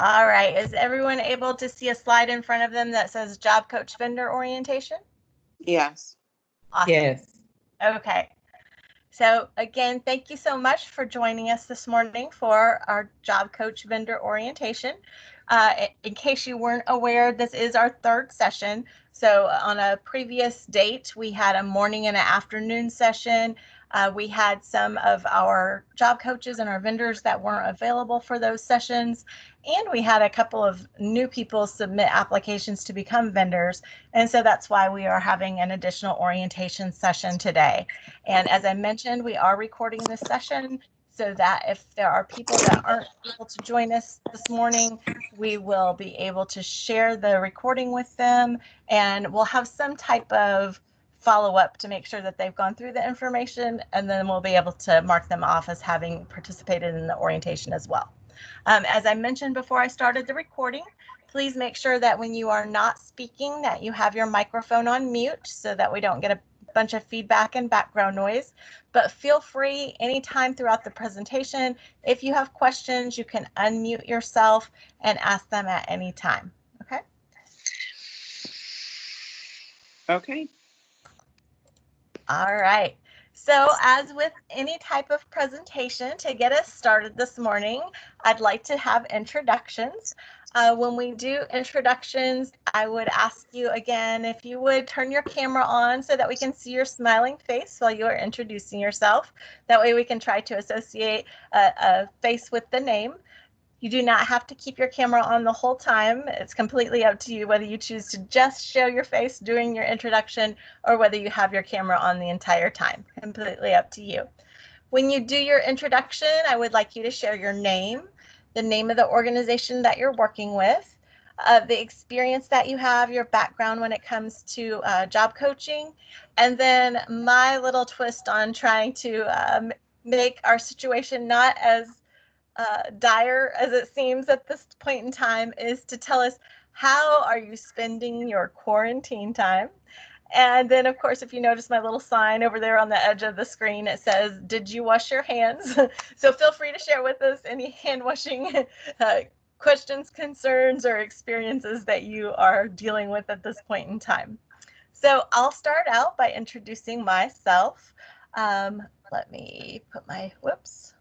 All right, is everyone able to see a slide in front of them that says Job Coach Vendor Orientation? Yes. Awesome. Yes. Okay. So again, thank you so much for joining us this morning for our Job Coach Vendor Orientation. In case you weren't aware, this is our third session. So on a previous date, we had a morning and an afternoon session. We had some of our job coaches and our vendors that weren't available for those sessions. And we had a couple of new people submit applications to become vendors. And so that's why we are having an additional orientation session today. And as I mentioned, we are recording this session so that if there are people that aren't able to join us this morning, we will be able to share the recording with them, and we'll have some type of follow-up to make sure that they've gone through the information, and then we'll be able to mark them off as having participated in the orientation as well. As I mentioned before I started the recording, please make sure that when you are not speaking that you have your microphone on mute so that we don't get a bunch of feedback and background noise. But feel free anytime throughout the presentation, if you have questions, you can unmute yourself and ask them at any time. Okay? Okay. All right. So as with any type of presentation, to get us started this morning, I'd like to have introductions. When we do introductions, I would ask you again, if you would turn your camera on so that we can see your smiling face while you are introducing yourself. That way we can try to associate a face with the name. You do not have to keep your camera on the whole time. It's completely up to you whether you choose to just show your face during your introduction or whether you have your camera on the entire time. Completely up to you. When you do your introduction, I would like you to share your name, the name of the organization that you're working with, the experience that you have, your background when it comes to job coaching, and then my little twist on trying to make our situation not as dire as it seems at this point in time is to tell us, how are you spending your quarantine time? And then, of course, if you notice my little sign over there on the edge of the screen, it says, did you wash your hands? So feel free to share with us any hand washing questions, concerns, or experiences that you are dealing with at this point in time. So I'll start out by introducing myself. Let me put my, whoops.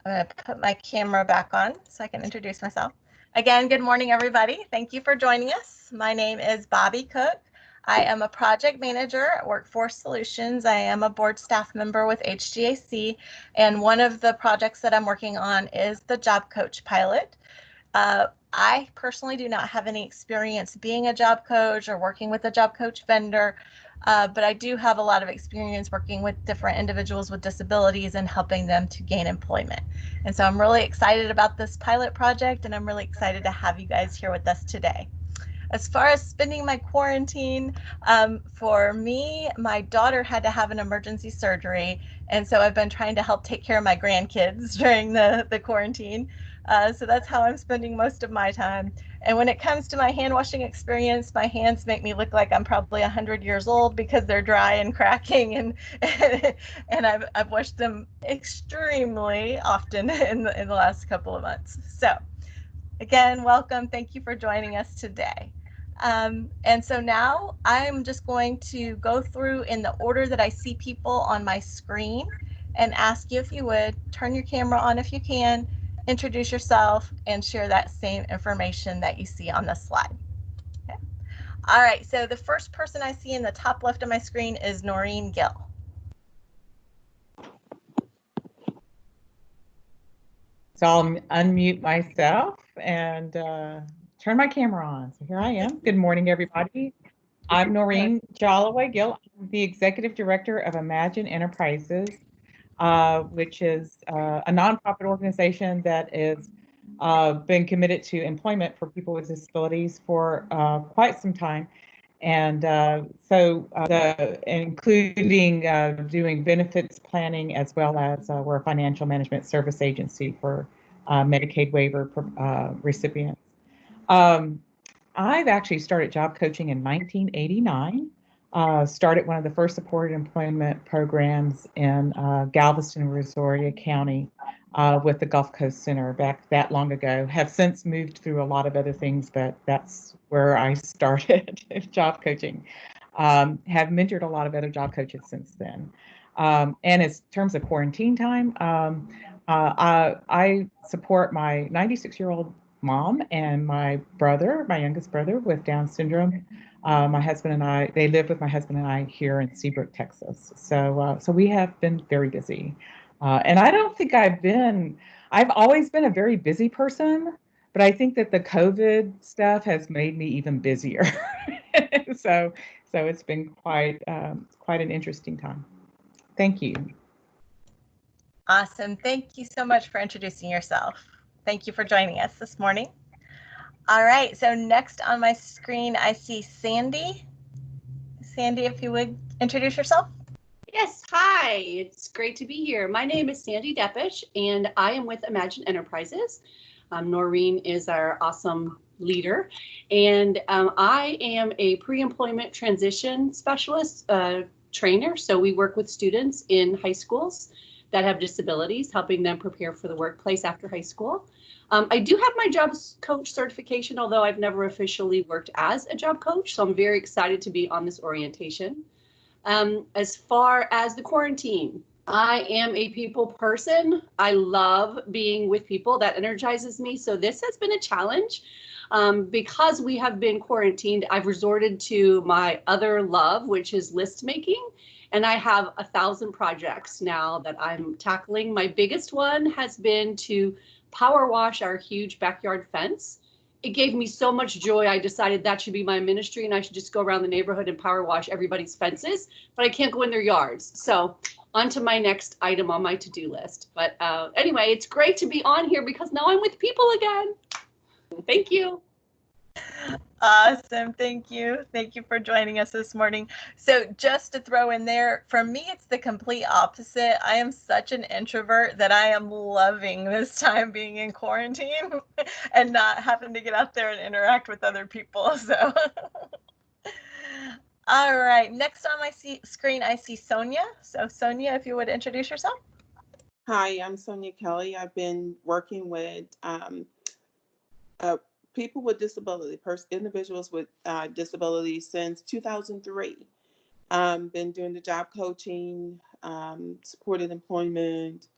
I'm going to put my camera back on so I can introduce myself. Again, good morning, everybody. Thank you for joining us. My name is Bobby Cook. I am a project manager at Workforce Solutions. I am a board staff member with HGAC, and one of the projects that I'm working on is the Job Coach pilot. I personally do not have any experience being a job coach or working with a job coach vendor, but I do have a lot of experience working with different individuals with disabilities and helping them to gain employment. And so I'm really excited about this pilot project, and I'm really excited to have you guys here with us today. As far as spending my quarantine, for me, my daughter had to have an emergency surgery, and so I've been trying to help take care of my grandkids during the quarantine. So that's how I'm spending most of my time. And when it comes to my hand washing experience, my hands make me look like I'm probably 100 years old because they're dry and cracking, and and I've washed them extremely often in the last couple of months. So again, welcome. Thank you for joining us today. And so now I'm just going to go through in the order that I see people on my screen and ask you if you would turn your camera on if you can, introduce yourself, and share that same information that you see on the slide. Okay. All right, so the first person I see in the top left of my screen is Noreen Gill. So I'll unmute myself and turn my camera on. So here I am. Good morning, everybody. I'm Noreen Jalloway Gill. I'm the Executive Director of Imagine Enterprises, which is a nonprofit organization that is been committed to employment for people with disabilities for quite some time. And including doing benefits planning, as well as we're a financial management service agency for Medicaid waiver recipients. I've actually started job coaching in 1989. Started one of the first supported employment programs in Galveston, Brazoria County with the Gulf Coast Center back that long ago. Have since moved through a lot of other things, but that's where I started job coaching. Have mentored a lot of other job coaches since then. And in terms of quarantine time, I support my 96-year-old mom and my brother, my youngest brother, with Down syndrome. My husband and I, they live with my husband and I here in Seabrook, Texas. So we have been very busy. And I don't think I've always been a very busy person, but I think that the COVID stuff has made me even busier. So, so it's been quite an interesting time. Thank you. Awesome. Thank you so much for introducing yourself. Thank you for joining us this morning. All right, so next on my screen, I see Sandy. Sandy, if you would introduce yourself. Yes, hi, it's great to be here. My name is Sandy Depish, and I am with Imagine Enterprises. Noreen is our awesome leader, and I am a pre-employment transition specialist trainer. So we work with students in high schools that have disabilities, helping them prepare for the workplace after high school. I do have my job coach certification, although I've never officially worked as a job coach. So I'm very excited to be on this orientation. As far as the quarantine, I am a people person. I love being with people. That energizes me. So this has been a challenge. Because we have been quarantined, I've resorted to my other love, which is list making. And I have 1,000 projects now that I'm tackling. My biggest one has been to power wash our huge backyard fence. It gave me so much joy. I decided that should be my ministry and I should just go around the neighborhood and power wash everybody's fences, but I can't go in their yards. So on to my next item on my to-do list. But anyway, it's great to be on here because now I'm with people again. Thank you. Awesome. Thank you. Thank you for joining us this morning. So just to throw in there, for me, it's the complete opposite. I am such an introvert that I am loving this time being in quarantine and not having to get out there and interact with other people. So, all right. Next on my screen, I see Sonia. So Sonia, if you would introduce yourself. Hi, I'm Sonia Kelly. I've been working with people with disability, individuals with disabilities since 2003. Been doing the job coaching, supported employment,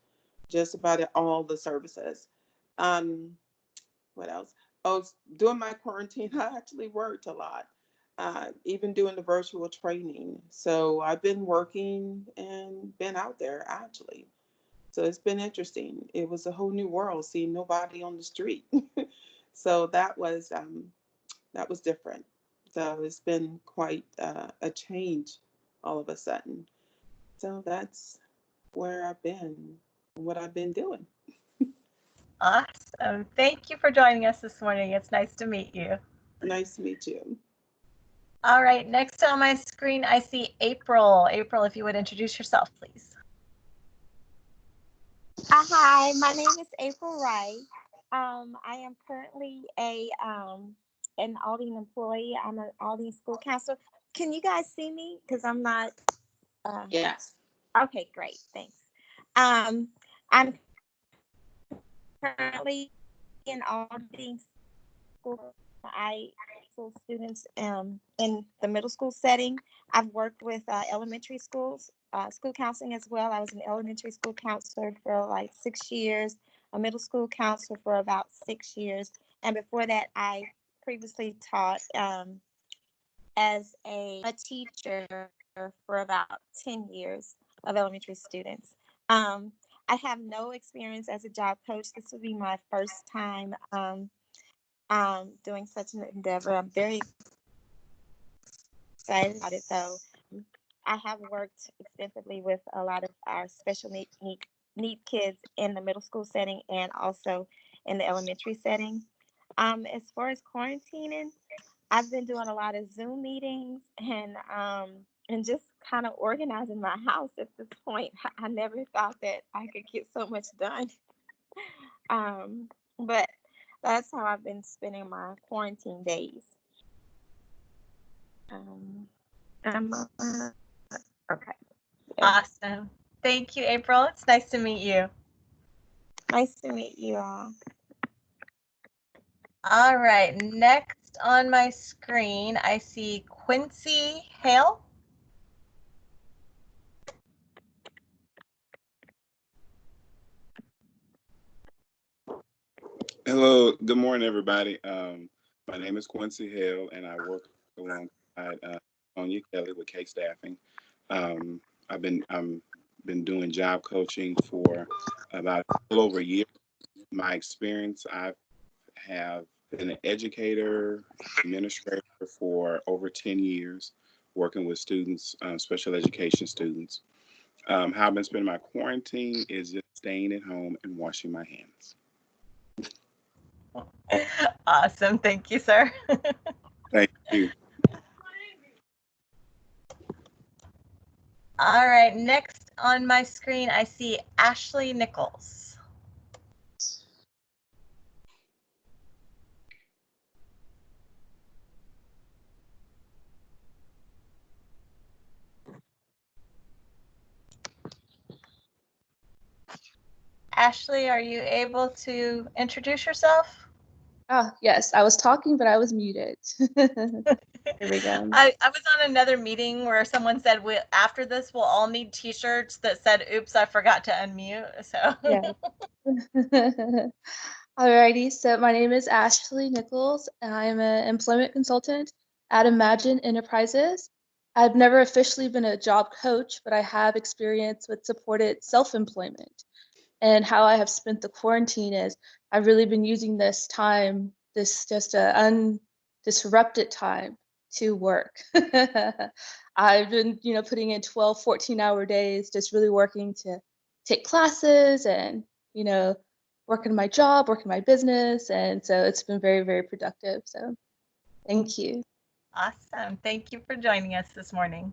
just about all the services. What else? Oh, during my quarantine, I actually worked a lot, even doing the virtual training. So I've been working and been out there actually. So it's been interesting. It was a whole new world, seeing nobody on the street. So that was different. So it's been quite a change all of a sudden. So that's where I've been, what I've been doing. Awesome. Thank you for joining us this morning. It's nice to meet you. Nice to meet you. All right. Next on my screen, I see April. April, if you would introduce yourself, please. Hi, my name is April Wright. I am currently an Aldine employee. I'm an Aldine school counselor. Can you guys see me? Because I'm not. Yes. Okay, great. Thanks. I'm currently in Aldine school. I counsel students in the middle school setting. I've worked with elementary schools, school counseling as well. I was an elementary school counselor for like 6 years, a middle school counselor for about 6 years. And before that, I previously taught as a teacher for about 10 years of elementary students. I have no experience as a job coach. This will be my first time doing such an endeavor. I'm very excited about it, though. I have worked extensively with a lot of our special need kids in the middle school setting and also in the elementary setting. As far as quarantining, I've been doing a lot of Zoom meetings and just kind of organizing my house at this point. I never thought that I could get so much done. But that's how I've been spending my quarantine days. Okay. Awesome. Thank you, April. It's nice to meet you. Nice to meet you all. All right, next on my screen, I see Quincy Hale. Hello, good morning, everybody. My name is Quincy Hale, and I work alongside Sonia Kelly with K Staffing. I've been doing job coaching for about a little over a year. My experience, I have been an educator, administrator for over 10 years, working with students, special education students. How I've been spending my quarantine is just staying at home and washing my hands. Awesome. Thank you, sir. Thank you. All right, next on my screen, I see Ashley Nichols. Ashley, are you able to introduce yourself? Ah, yes, I was talking, but I was muted. Here we go. I was on another meeting where someone said after this we'll all need t-shirts that said, oops, I forgot to unmute. So Yeah. Alrighty, so my name is Ashley Nichols, and I'm an employment consultant at Imagine Enterprises. I've never officially been a job coach, but I have experience with supported self-employment. And how I have spent the quarantine is I've really been using this time, this just undisrupted time to work. I've been, putting in 12, 14-hour days, just really working to take classes and, working my job, working my business. And so it's been very, very productive. So thank you. awesome. Thank you for joining us this morning.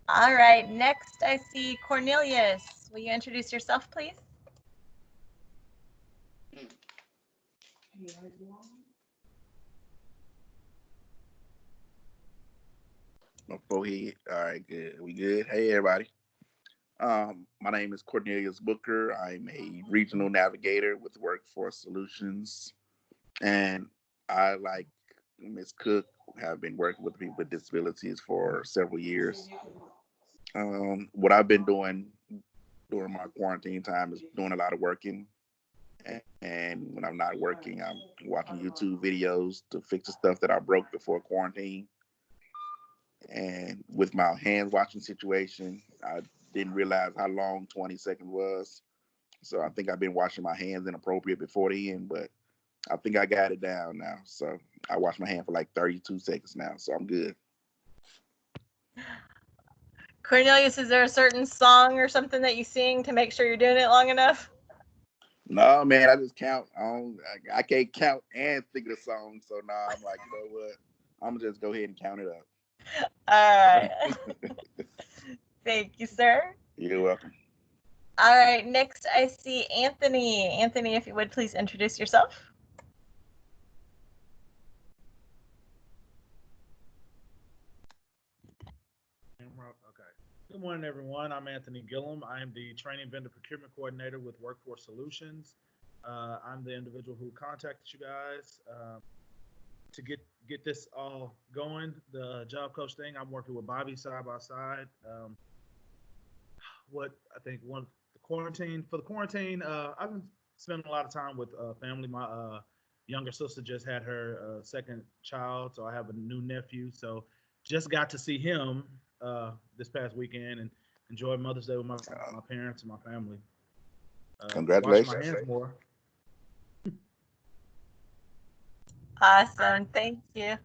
All right, next I see Cornelius. Will you introduce yourself, please? Go ahead. All right, good. We good? Hey, everybody. My name is Cornelius Booker. I'm a regional navigator with Workforce Solutions, and I, like Ms. Cook, have been working with people with disabilities for several years. What I've been doing during my quarantine time is doing a lot of working, and when I'm not working, I'm watching YouTube videos to fix the stuff that I broke before quarantine. And with my hand washing situation, I didn't realize how long 20 seconds was. So I think I've been washing my hands inappropriate before the end, but I think I got it down now. So I wash my hand for like 32 seconds now. So I'm good. Cornelius, is there a certain song or something that you sing to make sure you're doing it long enough? No, man, I just count. I can't count and think of the song. So now I'm like, you know what? I'm going to just go ahead and count it up. All right. Thank you, sir. You're welcome. All right, next I see Anthony. Anthony, if you would please introduce yourself. Okay. Good morning, everyone. I'm Anthony Gillum. I am the training vendor procurement coordinator with Workforce Solutions. I'm the individual who contacted you guys to get this all going. The job coach thing, I'm working with Bobby side by side. For the quarantine, I've been spending a lot of time with family. My younger sister just had her second child, so I have a new nephew. So just got to see him this past weekend and enjoy Mother's Day with my parents and my family. Congratulations. Wash my hands more. Awesome, thank you.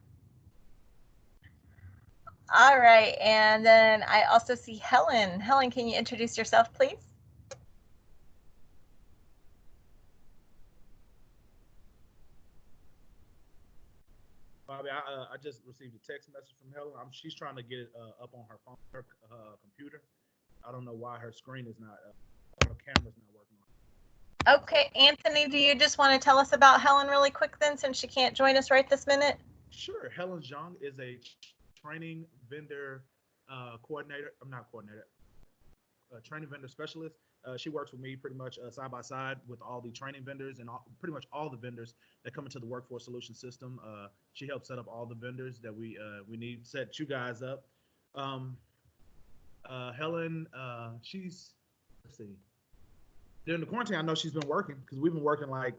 All right, and then I also see Helen. Helen, can you introduce yourself, please? Bobby, I just received a text message from Helen. She's trying to get it up on her phone, her computer. I don't know why her screen is not, her camera's not working. Okay, Anthony, do you just want to tell us about Helen really quick then, since she can't join us right this minute? Sure. Helen Zhang is a training vendor coordinator. I'm not coordinator. training vendor specialist. She works with me pretty much side by side with all the training vendors and pretty much all the vendors that come into the workforce solution system. She helps set up all the vendors that we need, set you guys up. Helen, she's, let's see, during the quarantine, I know she's been working because we've been working like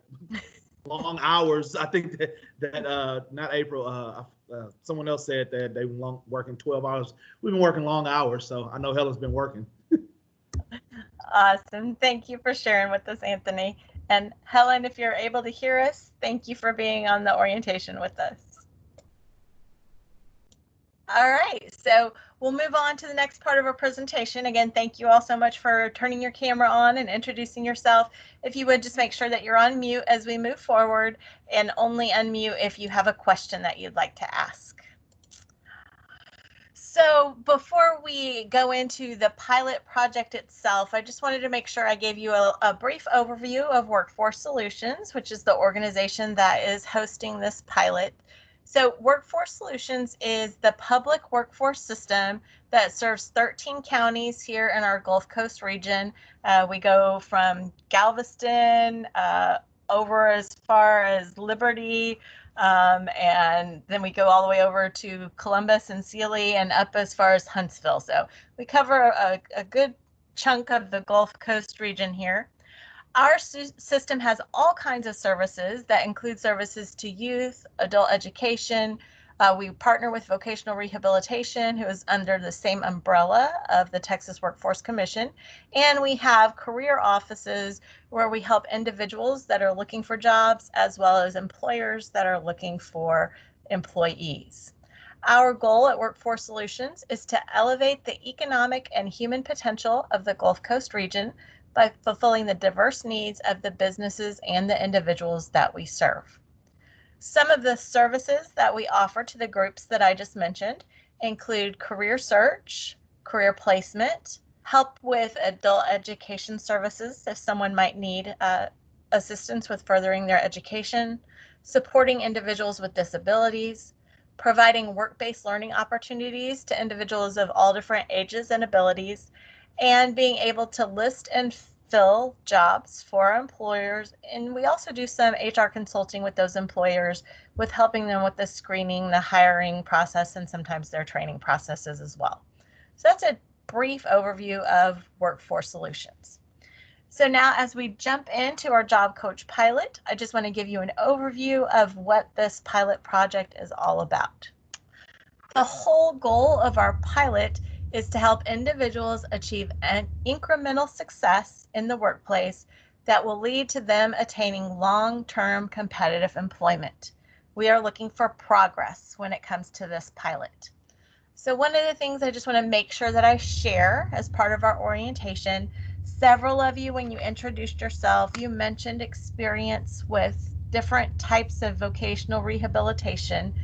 long hours. I think that not April, someone else said that they were working 12 hours. We've been working long hours, so I know Helen's been working. Awesome. Thank you for sharing with us, Anthony. And Helen, if you're able to hear us, thank you for being on the orientation with us. All right, so we'll move on to the next part of our presentation. Again, thank you all so much for turning your camera on and introducing yourself. If you would just make sure that you're on mute as we move forward, and only unmute if you have a question that you'd like to ask. So before we go into the pilot project itself, I just wanted to make sure I gave you a brief overview of Workforce Solutions, which is the organization that is hosting this pilot. So Workforce Solutions is the public workforce system that serves 13 counties here in our Gulf Coast region. We go from Galveston over as far as Liberty, and then we go all the way over to Columbus and Sealy and up as far as Huntsville. So we cover a good chunk of the Gulf Coast region here. Our system has all kinds of services that include services to youth, adult education. We partner with vocational rehabilitation, who is under the same umbrella of the Texas Workforce Commission. And we have career offices where we help individuals that are looking for jobs, as well as employers that are looking for employees. Our goal at Workforce Solutions is to elevate the economic and human potential of the Gulf Coast region by fulfilling the diverse needs of the businesses and the individuals that we serve. Some of the services that we offer to the groups that I just mentioned include career search, career placement, help with adult education services if someone might need assistance with furthering their education, supporting individuals with disabilities, providing work-based learning opportunities to individuals of all different ages and abilities, and being able to list and fill jobs for our employers. And we also do some HR consulting with those employers, with helping them with the screening, the hiring process, and sometimes their training processes as well. So that's a brief overview of Workforce Solutions. So now as we jump into our Job Coach pilot, I just want to give you an overview of what this pilot project is all about. The whole goal of our pilot is to help individuals achieve an incremental success in the workplace that will lead to them attaining long-term competitive employment. We are looking for progress when it comes to this pilot. So one of the things I just want to make sure that I share as part of our orientation, several of you, when you introduced yourself, you mentioned experience with different types of vocational rehabilitation.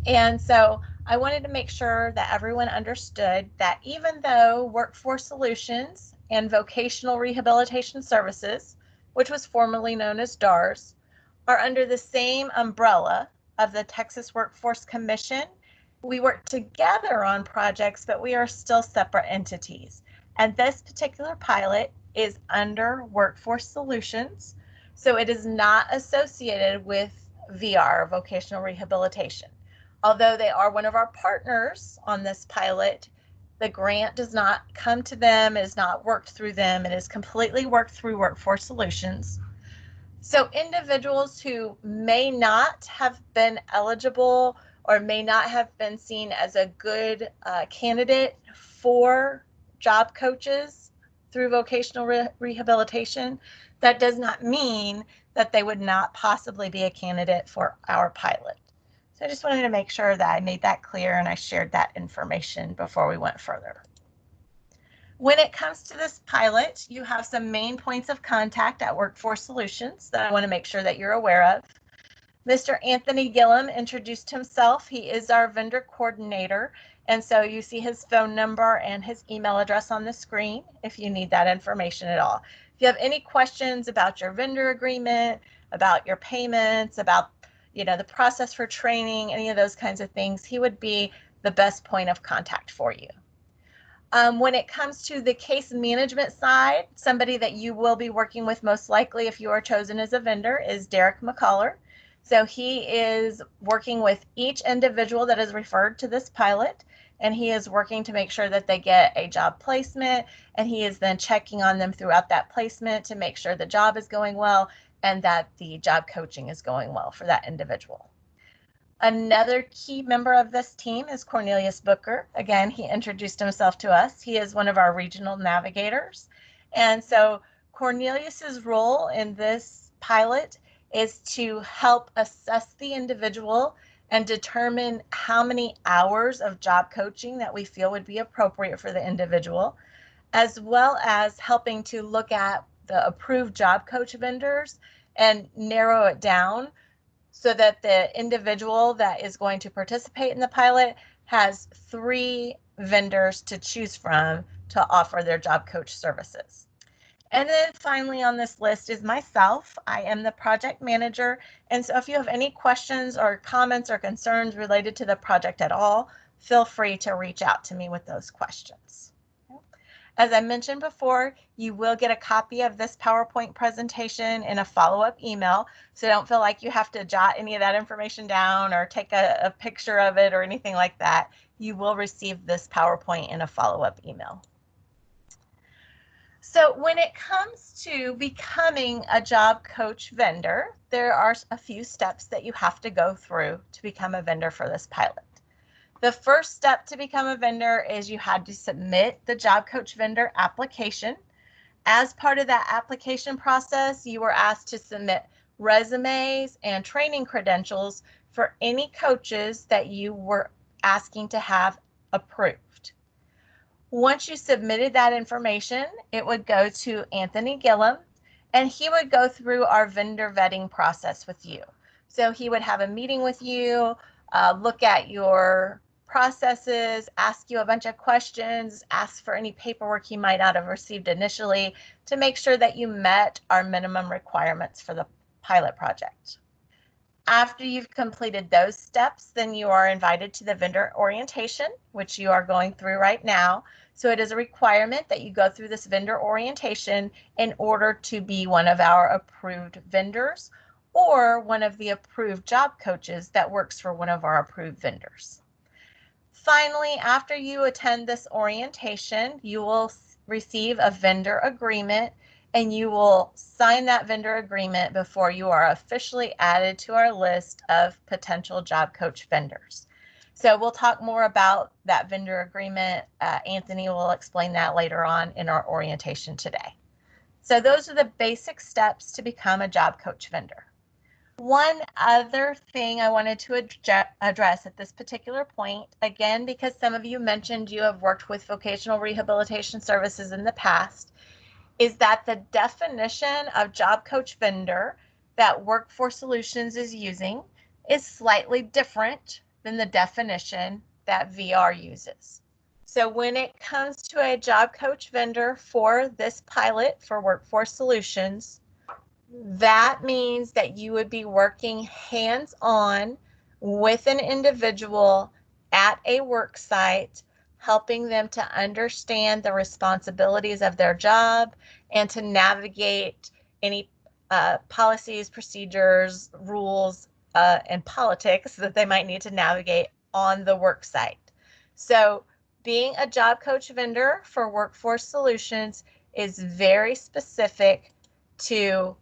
And so I wanted to make sure that everyone understood that even though Workforce Solutions and Vocational Rehabilitation Services, which was formerly known as DARS, are under the same umbrella of the Texas Workforce Commission, we work together on projects, but we are still separate entities. And this particular pilot is under Workforce Solutions, so it is not associated with VR, Vocational Rehabilitation. Although they are one of our partners on this pilot, the grant does not come to them, it is not worked through them, it is completely worked through Workforce Solutions. So individuals who may not have been eligible or may not have been seen as a good candidate for job coaches through vocational rehabilitation, that does not mean that they would not possibly be a candidate for our pilot. So I just wanted to make sure that I made that clear and I shared that information before we went further. When it comes to this pilot, you have some main points of contact at Workforce Solutions that I want to make sure that you're aware of. Mr. Anthony Gillum introduced himself. He is our vendor coordinator. And so you see his phone number and his email address on the screen if you need that information at all. If you have any questions about your vendor agreement, about your payments, about the process for training, any of those kinds of things, he would be the best point of contact for you. When it comes to the case management side, somebody that you will be working with most likely if you are chosen as a vendor is Derek McCullough. So he is working with each individual that is referred to this pilot, and he is working to make sure that they get a job placement, and he is then checking on them throughout that placement to make sure the job is going well and that the job coaching is going well for that individual. Another key member of this team is Cornelius Booker. Again, he introduced himself to us. He is one of our regional navigators. And so Cornelius's role in this pilot is to help assess the individual and determine how many hours of job coaching that we feel would be appropriate for the individual, as well as helping to look at the approved job coach vendors and narrow it down so that the individual that is going to participate in the pilot has 3 vendors to choose from to offer their job coach services. And then finally on this list is myself. I am the project manager. And so if you have any questions or comments or concerns related to the project at all, feel free to reach out to me with those questions. As I mentioned before, you will get a copy of this PowerPoint presentation in a follow-up email, so don't feel like you have to jot any of that information down or take a picture of it or anything like that. You will receive this PowerPoint in a follow-up email. So when it comes to becoming a job coach vendor, there are a few steps that you have to go through to become a vendor for this pilot. The first step to become a vendor is you had to submit the job coach vendor application. As part of that application process, you were asked to submit resumes and training credentials for any coaches that you were asking to have approved. Once you submitted that information, it would go to Anthony Gillum, and he would go through our vendor vetting process with you. So he would have a meeting with you, look at your processes, ask you a bunch of questions, ask for any paperwork he might not have received initially to make sure that you met our minimum requirements for the pilot project. After you've completed those steps, then you are invited to the vendor orientation, which you are going through right now. So it is a requirement that you go through this vendor orientation in order to be one of our approved vendors or one of the approved job coaches that works for one of our approved vendors. Finally, after you attend this orientation, you will receive a vendor agreement, and you will sign that vendor agreement before you are officially added to our list of potential job coach vendors. So we'll talk more about that vendor agreement. Anthony will explain that later on in our orientation today. So those are the basic steps to become a job coach vendor. One other thing I wanted to address at this particular point, again, because some of you mentioned you have worked with vocational rehabilitation services in the past, is that the definition of job coach vendor that Workforce Solutions is using is slightly different than the definition that VR uses. So when it comes to a job coach vendor for this pilot for Workforce Solutions, that means that you would be working hands-on with an individual at a work site, helping them to understand the responsibilities of their job and to navigate any policies, procedures, rules, and politics that they might need to navigate on the work site. So being a job coach vendor for Workforce Solutions is very specific to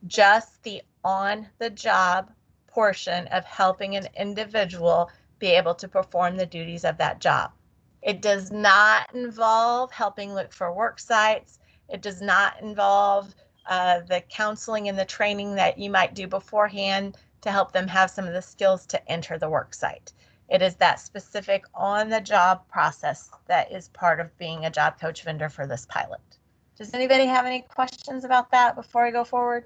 just the on-the-job portion of helping an individual be able to perform the duties of that job. It does not involve helping look for work sites. It does not involve the counseling and the training that you might do beforehand to help them have some of the skills to enter the work site. It is that specific on-the-job process that is part of being a job coach vendor for this pilot. Does anybody have any questions about that before I go forward?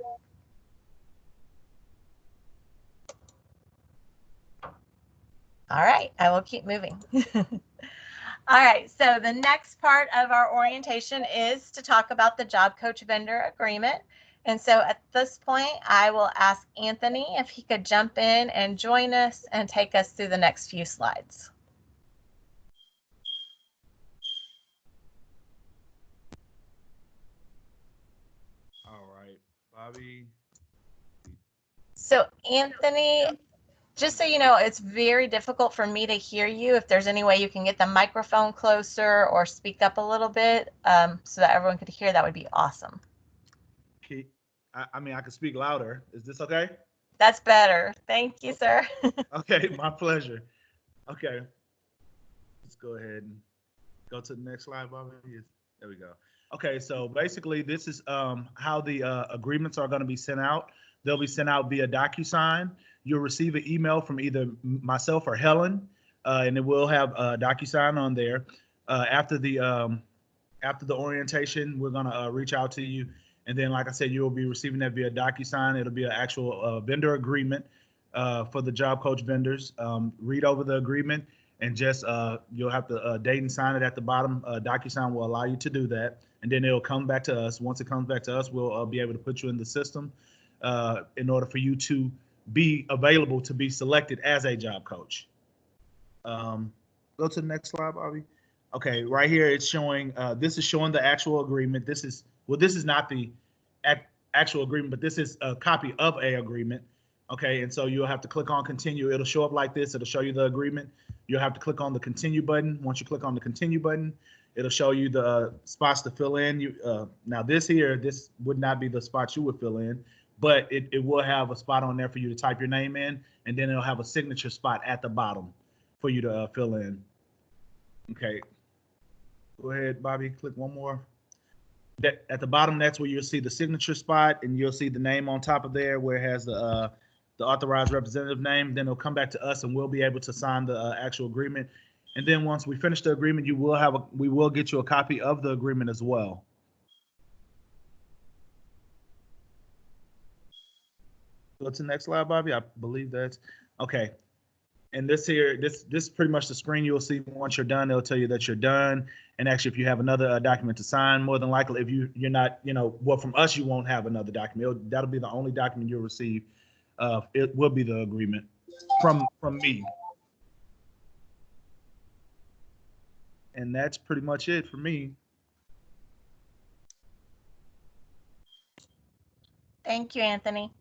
All right, I will keep moving. All right, so the next part of our orientation is to talk about the job coach vendor agreement. And so at this point, I will ask Anthony if he could jump in and join us and take us through the next few slides. Bobby. So Anthony, just so you know, it's very difficult for me to hear you. If there's any way you can get the microphone closer or speak up a little bit so that everyone could hear, that would be awesome. I mean, I can speak louder. Is this okay? That's better. Thank you, sir. Okay, my pleasure. Okay. Let's go ahead and go to the next slide, Bobby. There we go. Okay, so basically this is how the agreements are going to be sent out. They'll be sent out via DocuSign. You'll receive an email from either myself or Helen, and it will have DocuSign on there. After the orientation, we're going to reach out to you. And then, like I said, you'll be receiving that via DocuSign. It'll be an actual vendor agreement for the job coach vendors. Read over the agreement and just you'll have to date and sign it at the bottom. DocuSign will allow you to do that. And then it'll come back to us. Once it comes back to us, we'll be able to put you in the system in order for you to be available to be selected as a job coach. Go to the next slide, Bobby. Okay, right here it's showing, this is showing the actual agreement. This is not the actual agreement, but this is a copy of a agreement. Okay, and so you'll have to click on continue. It'll show up like this. It'll show you the agreement. You'll have to click on the continue button. Once you click on the continue button, it'll show you the spots to fill in. Now this would not be the spots you would fill in, but it will have a spot on there for you to type your name in, and then it'll have a signature spot at the bottom for you to fill in. Okay, go ahead, Bobby, click one more. At the bottom, that's where you'll see the signature spot, and you'll see the name on top of there where it has the authorized representative name. Then it'll come back to us, and we'll be able to sign the actual agreement. And then once we finish the agreement, we will get you a copy of the agreement as well. Go to the next slide, Bobby. I believe that's okay. And this is pretty much the screen you'll see once you're done. It'll tell you that you're done. And actually, if you have another document to sign, more than likely, if you're not, well, from us, you won't have another document. That'll be the only document you'll receive. It will be the agreement from me. And that's pretty much it for me. Thank you, Anthony.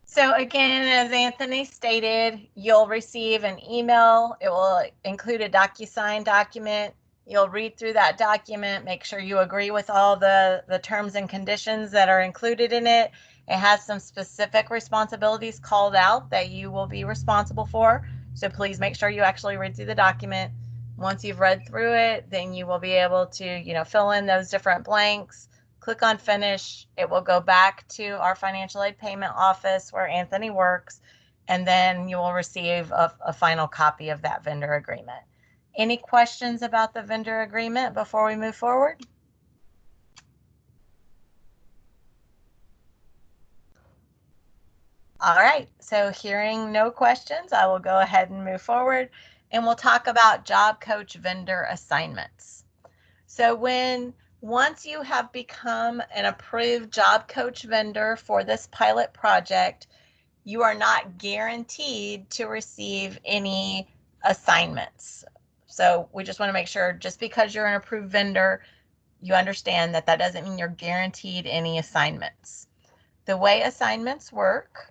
So again, as Anthony stated, you'll receive an email. It will include a DocuSign document. You'll read through that document, make sure you agree with all the terms and conditions that are included in it. It has some specific responsibilities called out that you will be responsible for. So please make sure you actually read through the document. Once you've read through it, then you will be able to, fill in those different blanks. Click on finish. It will go back to our financial aid payment office where Anthony works, and then you will receive a final copy of that vendor agreement. Any questions about the vendor agreement before we move forward? All right, so hearing no questions, I will go ahead and move forward, and we'll talk about job coach vendor assignments. So once you have become an approved job coach vendor for this pilot project, you are not guaranteed to receive any assignments. So we just want to make sure, just because you're an approved vendor, you understand that doesn't mean you're guaranteed any assignments. The way assignments work,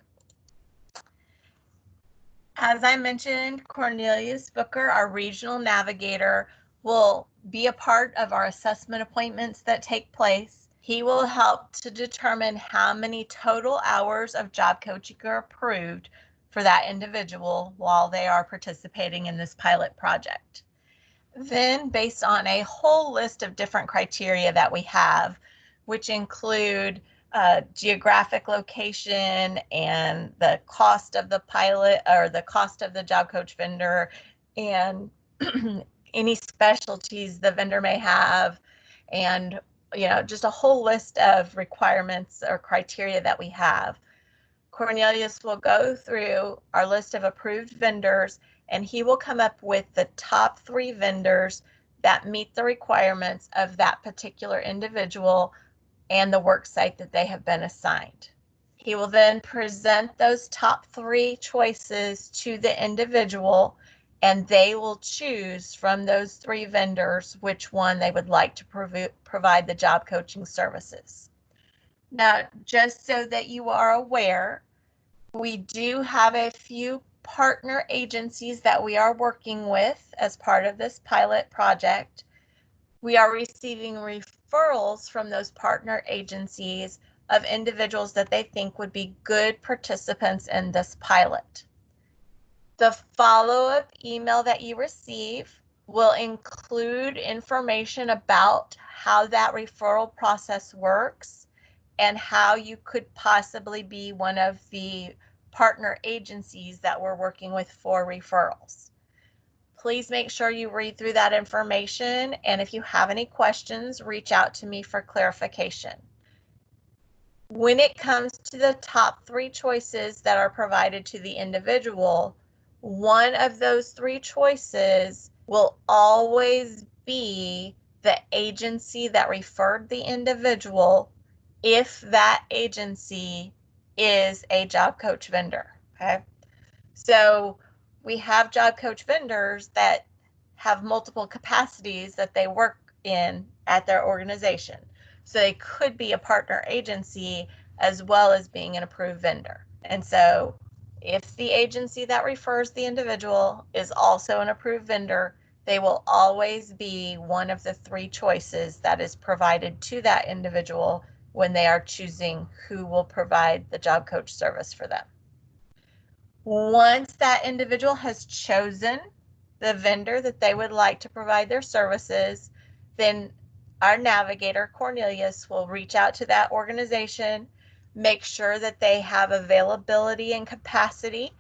as I mentioned, Cornelius Booker, our regional navigator, will be a part of our assessment appointments that take place. He will help to determine how many total hours of job coaching are approved for that individual while they are participating in this pilot project. Then, based on a whole list of different criteria that we have, which include geographic location and the cost of the pilot or the cost of the job coach vendor, and any specialties the vendor may have, and just a whole list of requirements or criteria that we have. Cornelius will go through our list of approved vendors, and he will come up with the top 3 vendors that meet the requirements of that particular individual and the work site that they have been assigned. He will then present those top 3 choices to the individual, and they will choose from those 3 vendors which one they would like to provide the job coaching services. Now, just so that you are aware, we do have a few partner agencies that we are working with as part of this pilot project. We are receiving referrals from those partner agencies of individuals that they think would be good participants in this pilot. The follow-up email that you receive will include information about how that referral process works and how you could possibly be one of the partner agencies that we're working with for referrals. Please make sure you read through that information, and if you have any questions, reach out to me for clarification. When it comes to the top 3 choices that are provided to the individual, one of those 3 choices will always be the agency that referred the individual if that agency is a job coach vendor. Okay. So we have job coach vendors that have multiple capacities that they work in at their organization. So they could be a partner agency as well as being an approved vendor. And so if the agency that refers the individual is also an approved vendor, they will always be one of the 3 choices that is provided to that individual when they are choosing who will provide the job coach service for them. Once that individual has chosen the vendor that they would like to provide their services, then our navigator, Cornelius, will reach out to that organization, make sure that they have availability and capacity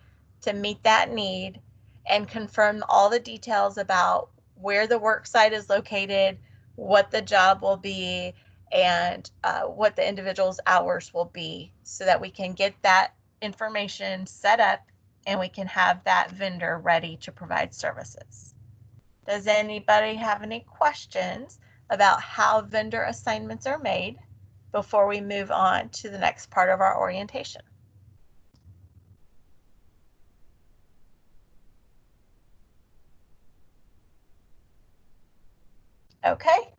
to meet that need, and confirm all the details about where the work site is located, what the job will be, and what the individual's hours will be, so that we can get that information set up and we can have that vendor ready to provide services. Does anybody have any questions about how vendor assignments are made before we move on to the next part of our orientation? Okay.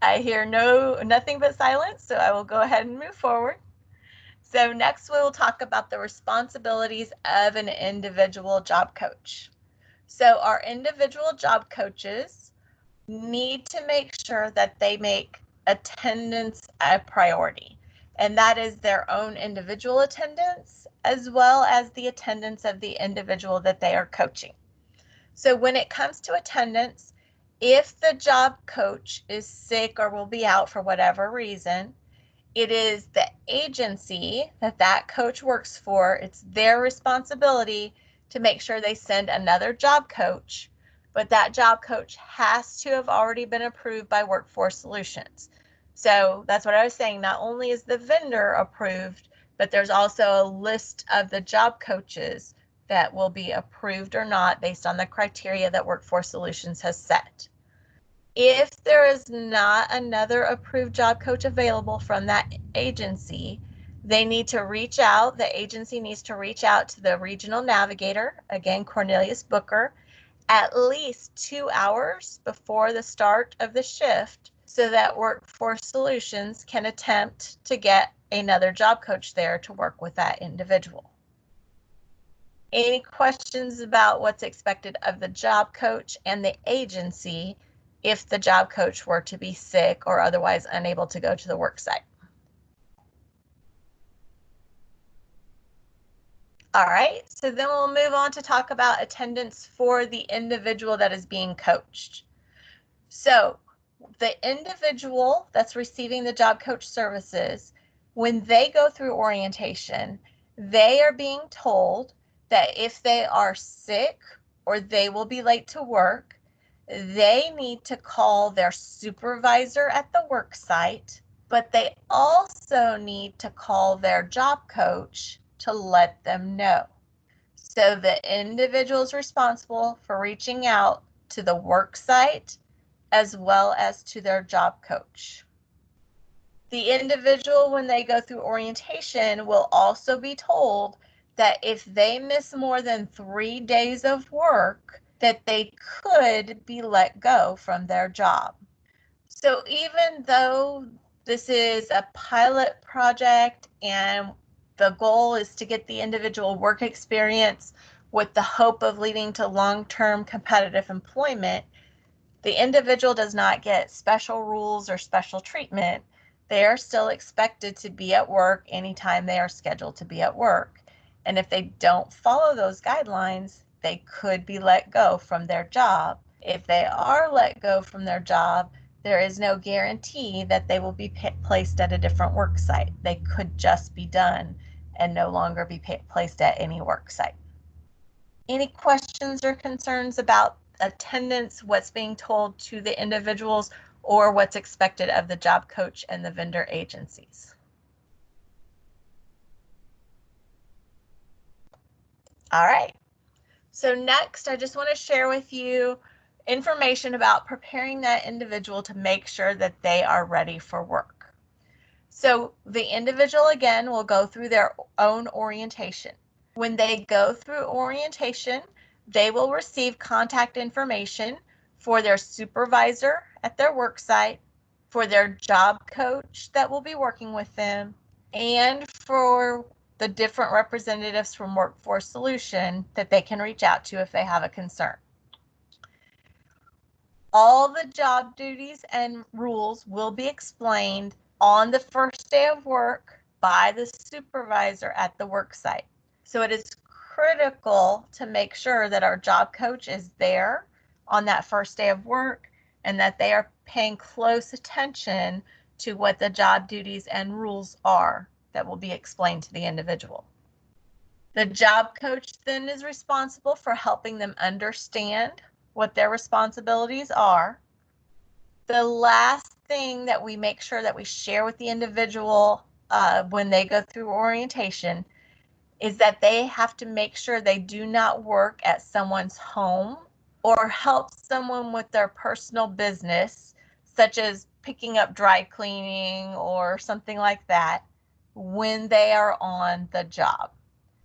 I hear nothing but silence, so I will go ahead and move forward. So next we will talk about the responsibilities of an individual job coach. So our individual job coaches need to make sure that they make attendance a priority, and that is their own individual attendance as well as the attendance of the individual that they are coaching. So when it comes to attendance, if the job coach is sick or will be out for whatever reason, it is the agency that that coach works for. It's their responsibility to make sure they send another job coach, but that job coach has to have already been approved by Workforce Solutions. So that's what I was saying. Not only is the vendor approved, but there's also a list of the job coaches that will be approved or not based on the criteria that Workforce Solutions has set. If there is not another approved job coach available from that agency, they need to reach out. The agency needs to reach out to the regional navigator, again, Cornelius Booker, at least 2 hours before the start of the shift so that Workforce Solutions can attempt to get another job coach there to work with that individual. Any questions about what's expected of the job coach and the agency if the job coach were to be sick or otherwise unable to go to the work site? All right, so then we'll move on to talk about attendance for the individual that is being coached. So the individual that's receiving the job coach services, when they go through orientation, they are being told that if they are sick or they will be late to work, they need to call their supervisor at the work site, but they also need to call their job coach to let them know. So the individual is responsible for reaching out to the work site as well as to their job coach. The individual, when they go through orientation, will also be told that if they miss more than 3 days of work, that they could be let go from their job. So even though This is a pilot project, and the goal is to get the individual work experience with the hope of leading to long-term competitive employment. The individual does not get special rules or special treatment. They are still expected to be at work anytime they are scheduled to be at work. And if they don't follow those guidelines, they could be let go from their job. If they are let go from their job, there is no guarantee that they will be placed at a different work site. They could just be done and no longer be placed at any work site. Any questions or concerns about attendance, what's being told to the individuals, or what's expected of the job coach and the vendor agencies? All right. So next, I just want to share with you information about preparing that individual to make sure that they are ready for work. So the individual, again, will go through their own orientation. When they go through orientation, they will receive contact information for their supervisor at their work site, for their job coach that will be working with them, and for the different representatives from Workforce Solution that they can reach out to if they have a concern. All the job duties and rules will be explained on the first day of work by the supervisor at the work site. So it is critical to make sure that our job coach is there on that first day of work and that they are paying close attention to what the job duties and rules are that will be explained to the individual. The job coach then is responsible for helping them understand what their responsibilities are. The last thing that we make sure that we share with the individual when they go through orientation is that they have to make sure they do not work at someone's home or help someone with their personal business, such as picking up dry cleaning or something like that, when they are on the job.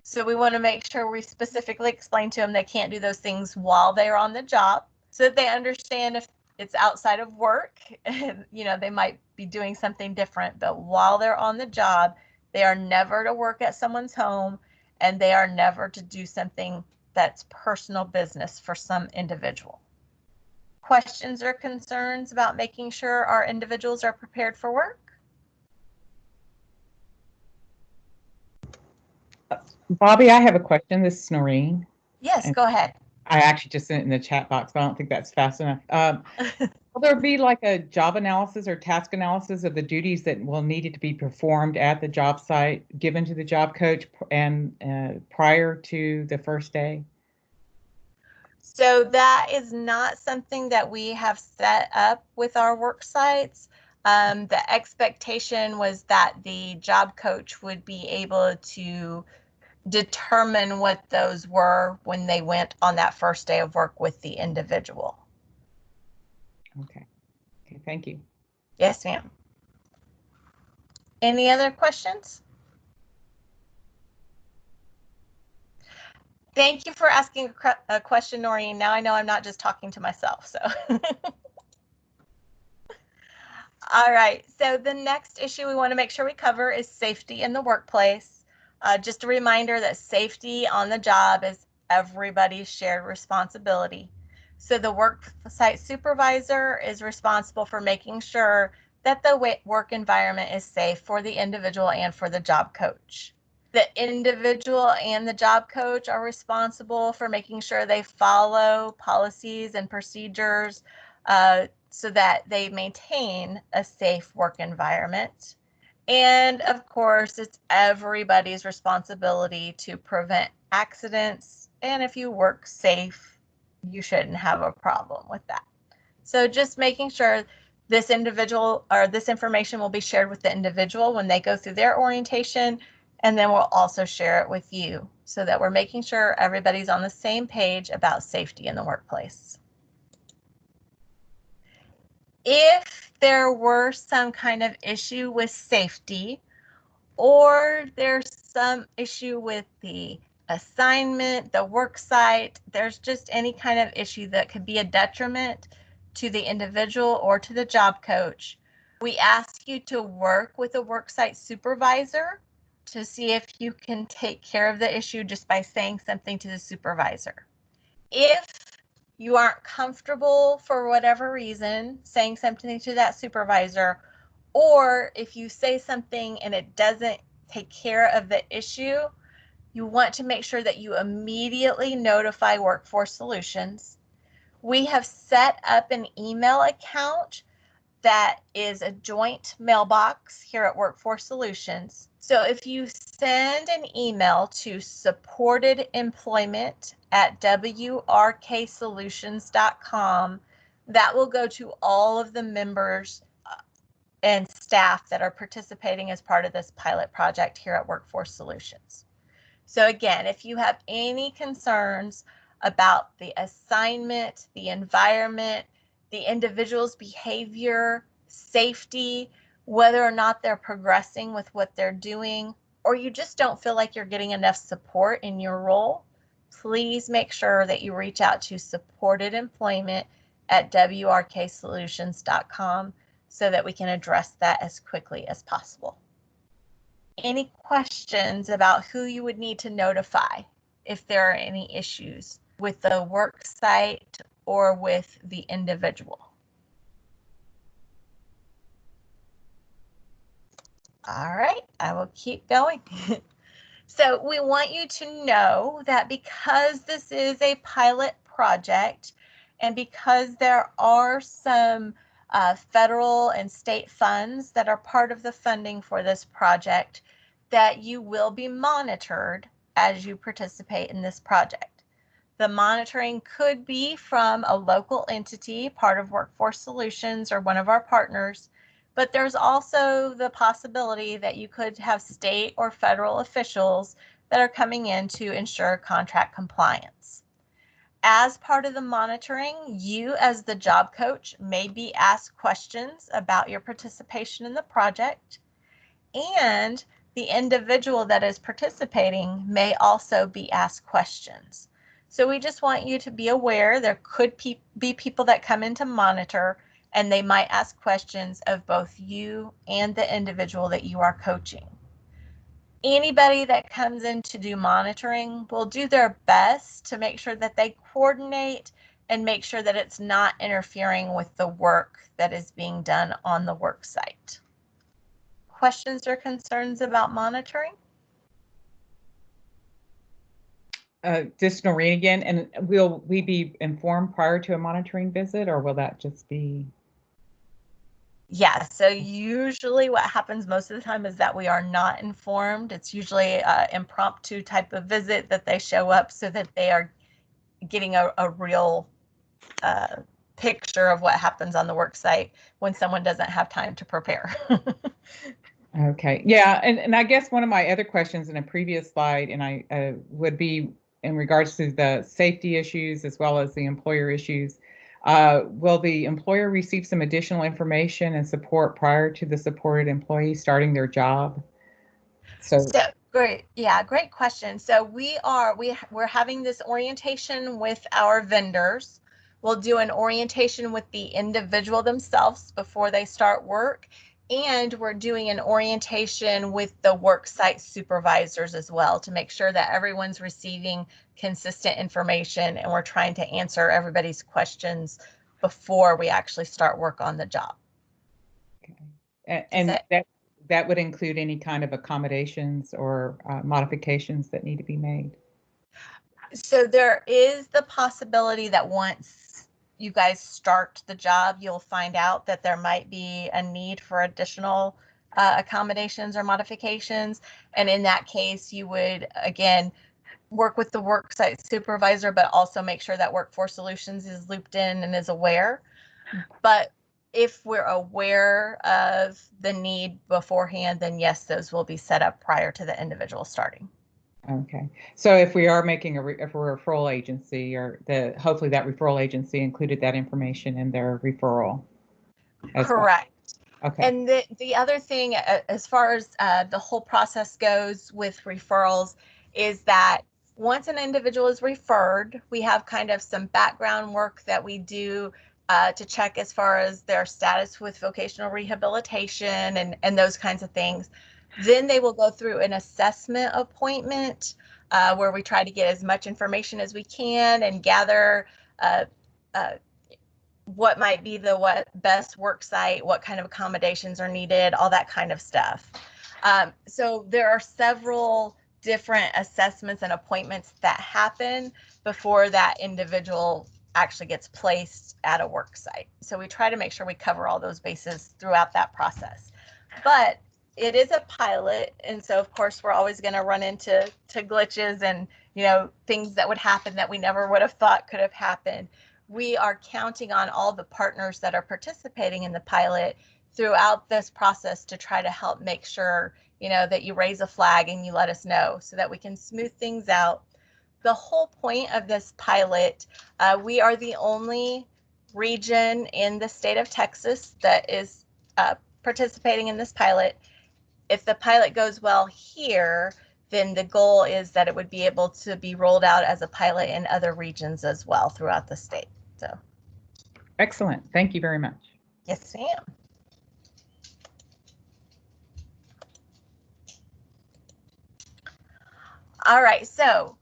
So we want to make sure we specifically explain to them they can't do those things while they're on the job, so that they understand if it's outside of work, they might be doing something different, but while they're on the job, they are never to work at someone's home, and they are never to do something that's personal business for some individual. Questions or concerns about making sure our individuals are prepared for work? Bobby, I have a question. This is Noreen. Yes, go ahead. I actually just sent it in the chat box, but I don't think that's fast enough. Will there be like a job analysis or task analysis of the duties that will need to be performed at the job site given to the job coach and prior to the first day? So that is not something that we have set up with our work sites. The expectation was that the job coach would be able to determine what those were when they went on that first day of work with the individual. Okay, thank you. Yes, ma'am. Any other questions? Thank you for asking a question, Noreen. Now I know I'm not just talking to myself, so. All right, so the next issue we want to make sure we cover is safety in the workplace. Just a reminder that safety on the job is everybody's shared responsibility. So the work site supervisor is responsible for making sure that the work environment is safe for the individual and for the job coach. The individual and the job coach are responsible for making sure they follow policies and procedures so that they maintain a safe work environment. And of course, it's everybody's responsibility to prevent accidents. And if you work safe, you shouldn't have a problem with that. So just making sure this individual or this information will be shared with the individual when they go through their orientation, and then we'll also share it with you so that we're making sure everybody's on the same page about safety in the workplace. If there were some kind of issue with safety, or there's some issue with the assignment, the work site, there's just any kind of issue that could be a detriment to the individual or to the job coach, We ask you to work with a worksite supervisor to see if you can take care of the issue just by saying something to the supervisor. If you aren't comfortable for whatever reason saying something to that supervisor, or if you say something and it doesn't take care of the issue, you want to make sure that you immediately notify Workforce Solutions. We have set up an email account that is a joint mailbox here at Workforce Solutions. So if you send an email to supportedemployment@wrksolutions.com, that will go to all of the members and staff that are participating as part of this pilot project here at Workforce Solutions. So again, if you have any concerns about the assignment, the environment, the individual's behavior, safety, whether or not they're progressing with what they're doing, or you just don't feel like you're getting enough support in your role, please make sure that you reach out to supportedemployment@wrksolutions.com so that we can address that as quickly as possible. Any questions about who you would need to notify if there are any issues with the work site or with the individual? All right, I will keep going. So we want you to know that because this is a pilot project and because there are some federal and state funds that are part of the funding for this project, that you will be monitored as you participate in this project. The monitoring could be from a local entity, part of Workforce Solutions or one of our partners, but there's also the possibility that you could have state or federal officials that are coming in to ensure contract compliance. As part of the monitoring, you as the job coach may be asked questions about your participation in the project, and the individual that is participating may also be asked questions. So we just want you to be aware there could be people that come in to monitor, and they might ask questions of both you and the individual that you are coaching. Anybody that comes in to do monitoring will do their best to make sure that they coordinate and make sure that it's not interfering with the work that is being done on the work site. Questions or concerns about monitoring? Just Noreen again, and will we be informed prior to a monitoring visit, or will that just be? Yeah, so usually what happens most of the time is that we are not informed. It's usually an impromptu type of visit that they show up so that they are getting a real picture of what happens on the work site when someone doesn't have time to prepare. Okay, yeah, and I guess one of my other questions in a previous slide, and I would be in regards to the safety issues as well as the employer issues. Will the employer receive some additional information and support prior to the supported employee starting their job? So great, yeah, great question. So we're having this orientation with our vendors. We'll do an orientation with the individual themselves before they start work, and we're doing an orientation with the work site supervisors as well to make sure that everyone's receiving consistent information, and we're trying to answer everybody's questions before we actually start work on the job. Okay. And that would include any kind of accommodations or modifications that need to be made? So there is the possibility that once you guys start the job, you'll find out that there might be a need for additional accommodations or modifications. And in that case, you would, again, work with the worksite supervisor, but also make sure that Workforce Solutions is looped in and is aware. But if we're aware of the need beforehand, then yes, those will be set up prior to the individual starting. Okay, so if we are making a referral agency, or hopefully that referral agency included that information in their referral. Correct. Well. Okay. And the other thing, as far as the whole process goes with referrals, is that once an individual is referred, we have kind of some background work that we do to check as far as their status with vocational rehabilitation and those kinds of things. Then they will go through an assessment appointment where we try to get as much information as we can and gather uh, uh, what might be the best work site, what kind of accommodations are needed, all that kind of stuff. So there are several different assessments and appointments that happen before that individual actually gets placed at a work site. So we try to make sure we cover all those bases throughout that process. But it is a pilot, and so of course we're always going to run into glitches and things that would happen that we never would have thought could have happened. We are counting on all the partners that are participating in the pilot throughout this process to try to help make sure that you raise a flag and you let us know so that we can smooth things out. The whole point of this pilot, we are the only region in the state of Texas that is participating in this pilot. If the pilot goes well here, then the goal is that it would be able to be rolled out as a pilot in other regions as well throughout the state. So, excellent. Thank you very much. Yes, ma'am. All right, so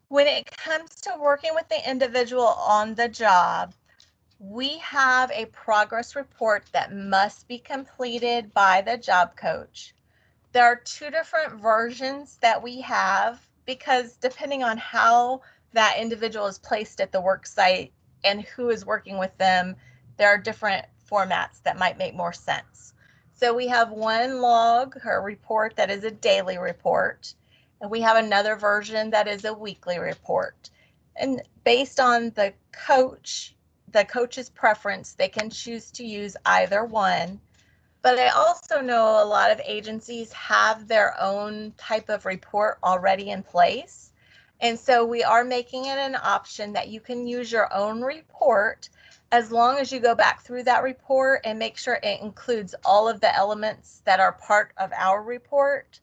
when it comes to working with the individual on the job, we have a progress report that must be completed by the job coach. There are two different versions that we have because depending on how that individual is placed at the work site and who is working with them, there are different formats that might make more sense. So we have one log or report that is a daily report, and we have another version that is a weekly report. And based on the coach's preference, they can choose to use either one. But I also know a lot of agencies have their own type of report already in place. And so we are making it an option that you can use your own report as long as you go back through that report and make sure it includes all of the elements that are part of our report.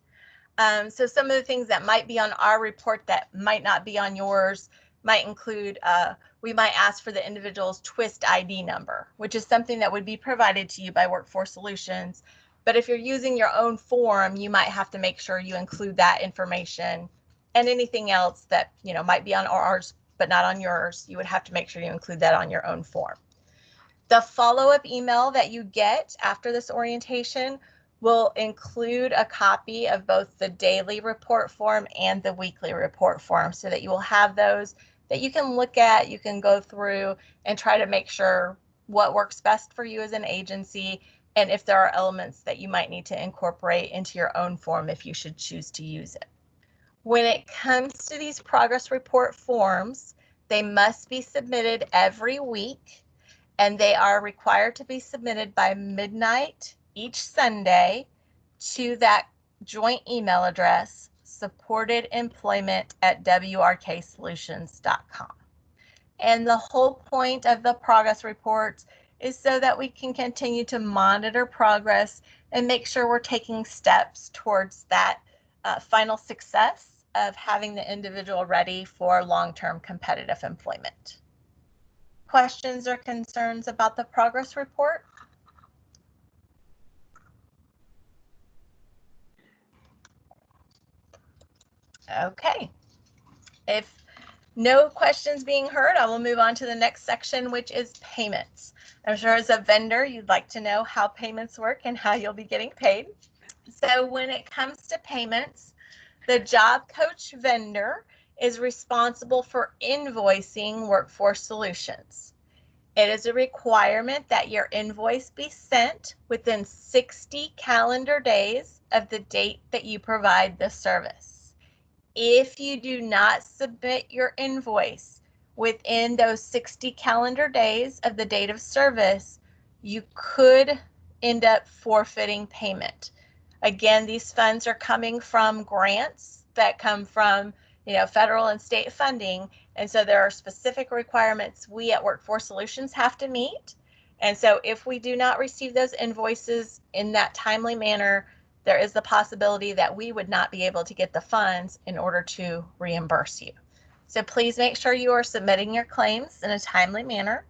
So some of the things that might be on our report that might not be on yours might include, we might ask for the individual's twist ID number, which is something that would be provided to you by Workforce Solutions. But if you're using your own form, you might have to make sure you include that information, and anything else that might be on ours but not on yours, you would have to make sure you include that on your own form. The follow-up email that you get after this orientation will include a copy of both the daily report form and the weekly report form so that you will have those that you can look at, you can go through and try to make sure what works best for you as an agency and if there are elements that you might need to incorporate into your own form if you should choose to use it. When it comes to these progress report forms, they must be submitted every week, and they are required to be submitted by midnight each Sunday to that joint email address, supportedemployment@wrksolutions.com. And the whole point of the progress reports is so that we can continue to monitor progress and make sure we're taking steps towards that final success of having the individual ready for long-term competitive employment. Questions or concerns about the progress report? Okay. If no questions being heard, I will move on to the next section, which is payments. I'm sure as a vendor, you'd like to know how payments work and how you'll be getting paid. So when it comes to payments, the job coach vendor is responsible for invoicing Workforce Solutions. It is a requirement that your invoice be sent within 60 calendar days of the date that you provide the service. If you do not submit your invoice within those 60 calendar days of the date of service, you could end up forfeiting payment. Again, these funds are coming from grants that come from federal and state funding. And so there are specific requirements we at Workforce Solutions have to meet. And so if we do not receive those invoices in that timely manner, there is the possibility that we would not be able to get the funds in order to reimburse you. So please make sure you are submitting your claims in a timely manner.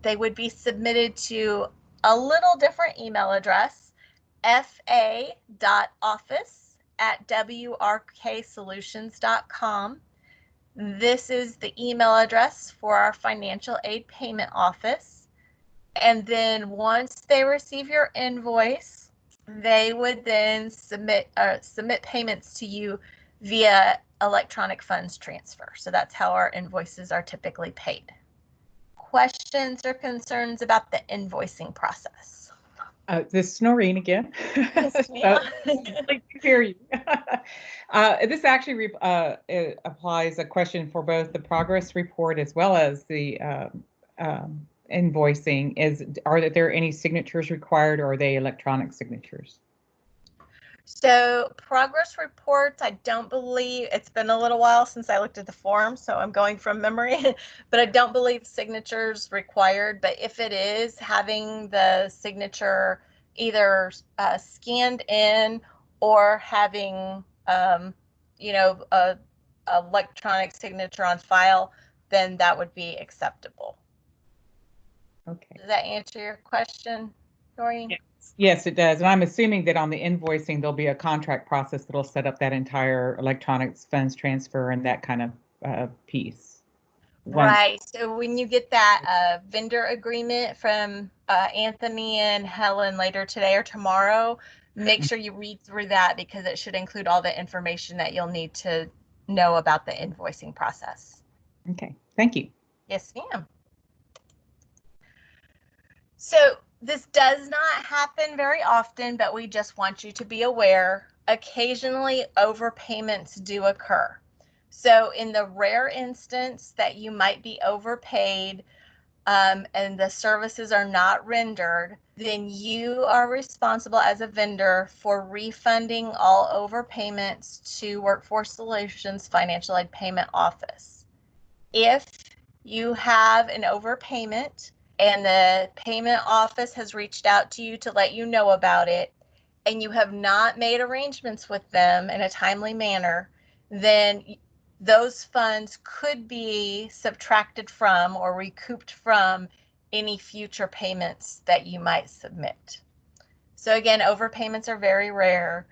They would be submitted to a little different email address, fa.office@wrksolutions.com. This is the email address for our financial aid payment office. And then once they receive your invoice, they would then submit payments to you via electronic funds transfer. So that's how our invoices are typically paid. Questions or concerns about the invoicing process? This is Noreen again. Yes, Pleased to hear you. This actually it applies a question for both the progress report as well as the invoicing. Are there any signatures required, or are they electronic signatures? So progress reports, I don't believe, it's been a little while since I looked at the form, so I'm going from memory, but I don't believe signatures required. But if it is, having the signature either scanned in or having, you know, a electronic signature on file, then that would be acceptable. Okay. Does that answer your question, Doreen? Yeah. Yes, it does. And I'm assuming that on the invoicing, there'll be a contract process that'll set up that entire electronic funds transfer and that kind of piece. Right. So when you get that vendor agreement from Anthony and Helen later today or tomorrow, make sure you read through that, because it should include all the information that you'll need to know about the invoicing process. Okay. Thank you. Yes, ma'am. So this does not happen very often, but we just want you to be aware. Occasionally, overpayments do occur. So in the rare instance that you might be overpaid and the services are not rendered, then you are responsible as a vendor for refunding all overpayments to Workforce Solutions Financial Aid Payment Office. If you have an overpayment and the payment office has reached out to you to let you know about it, and you have not made arrangements with them in a timely manner, then those funds could be subtracted from or recouped from any future payments that you might submit. So again, overpayments are very rare,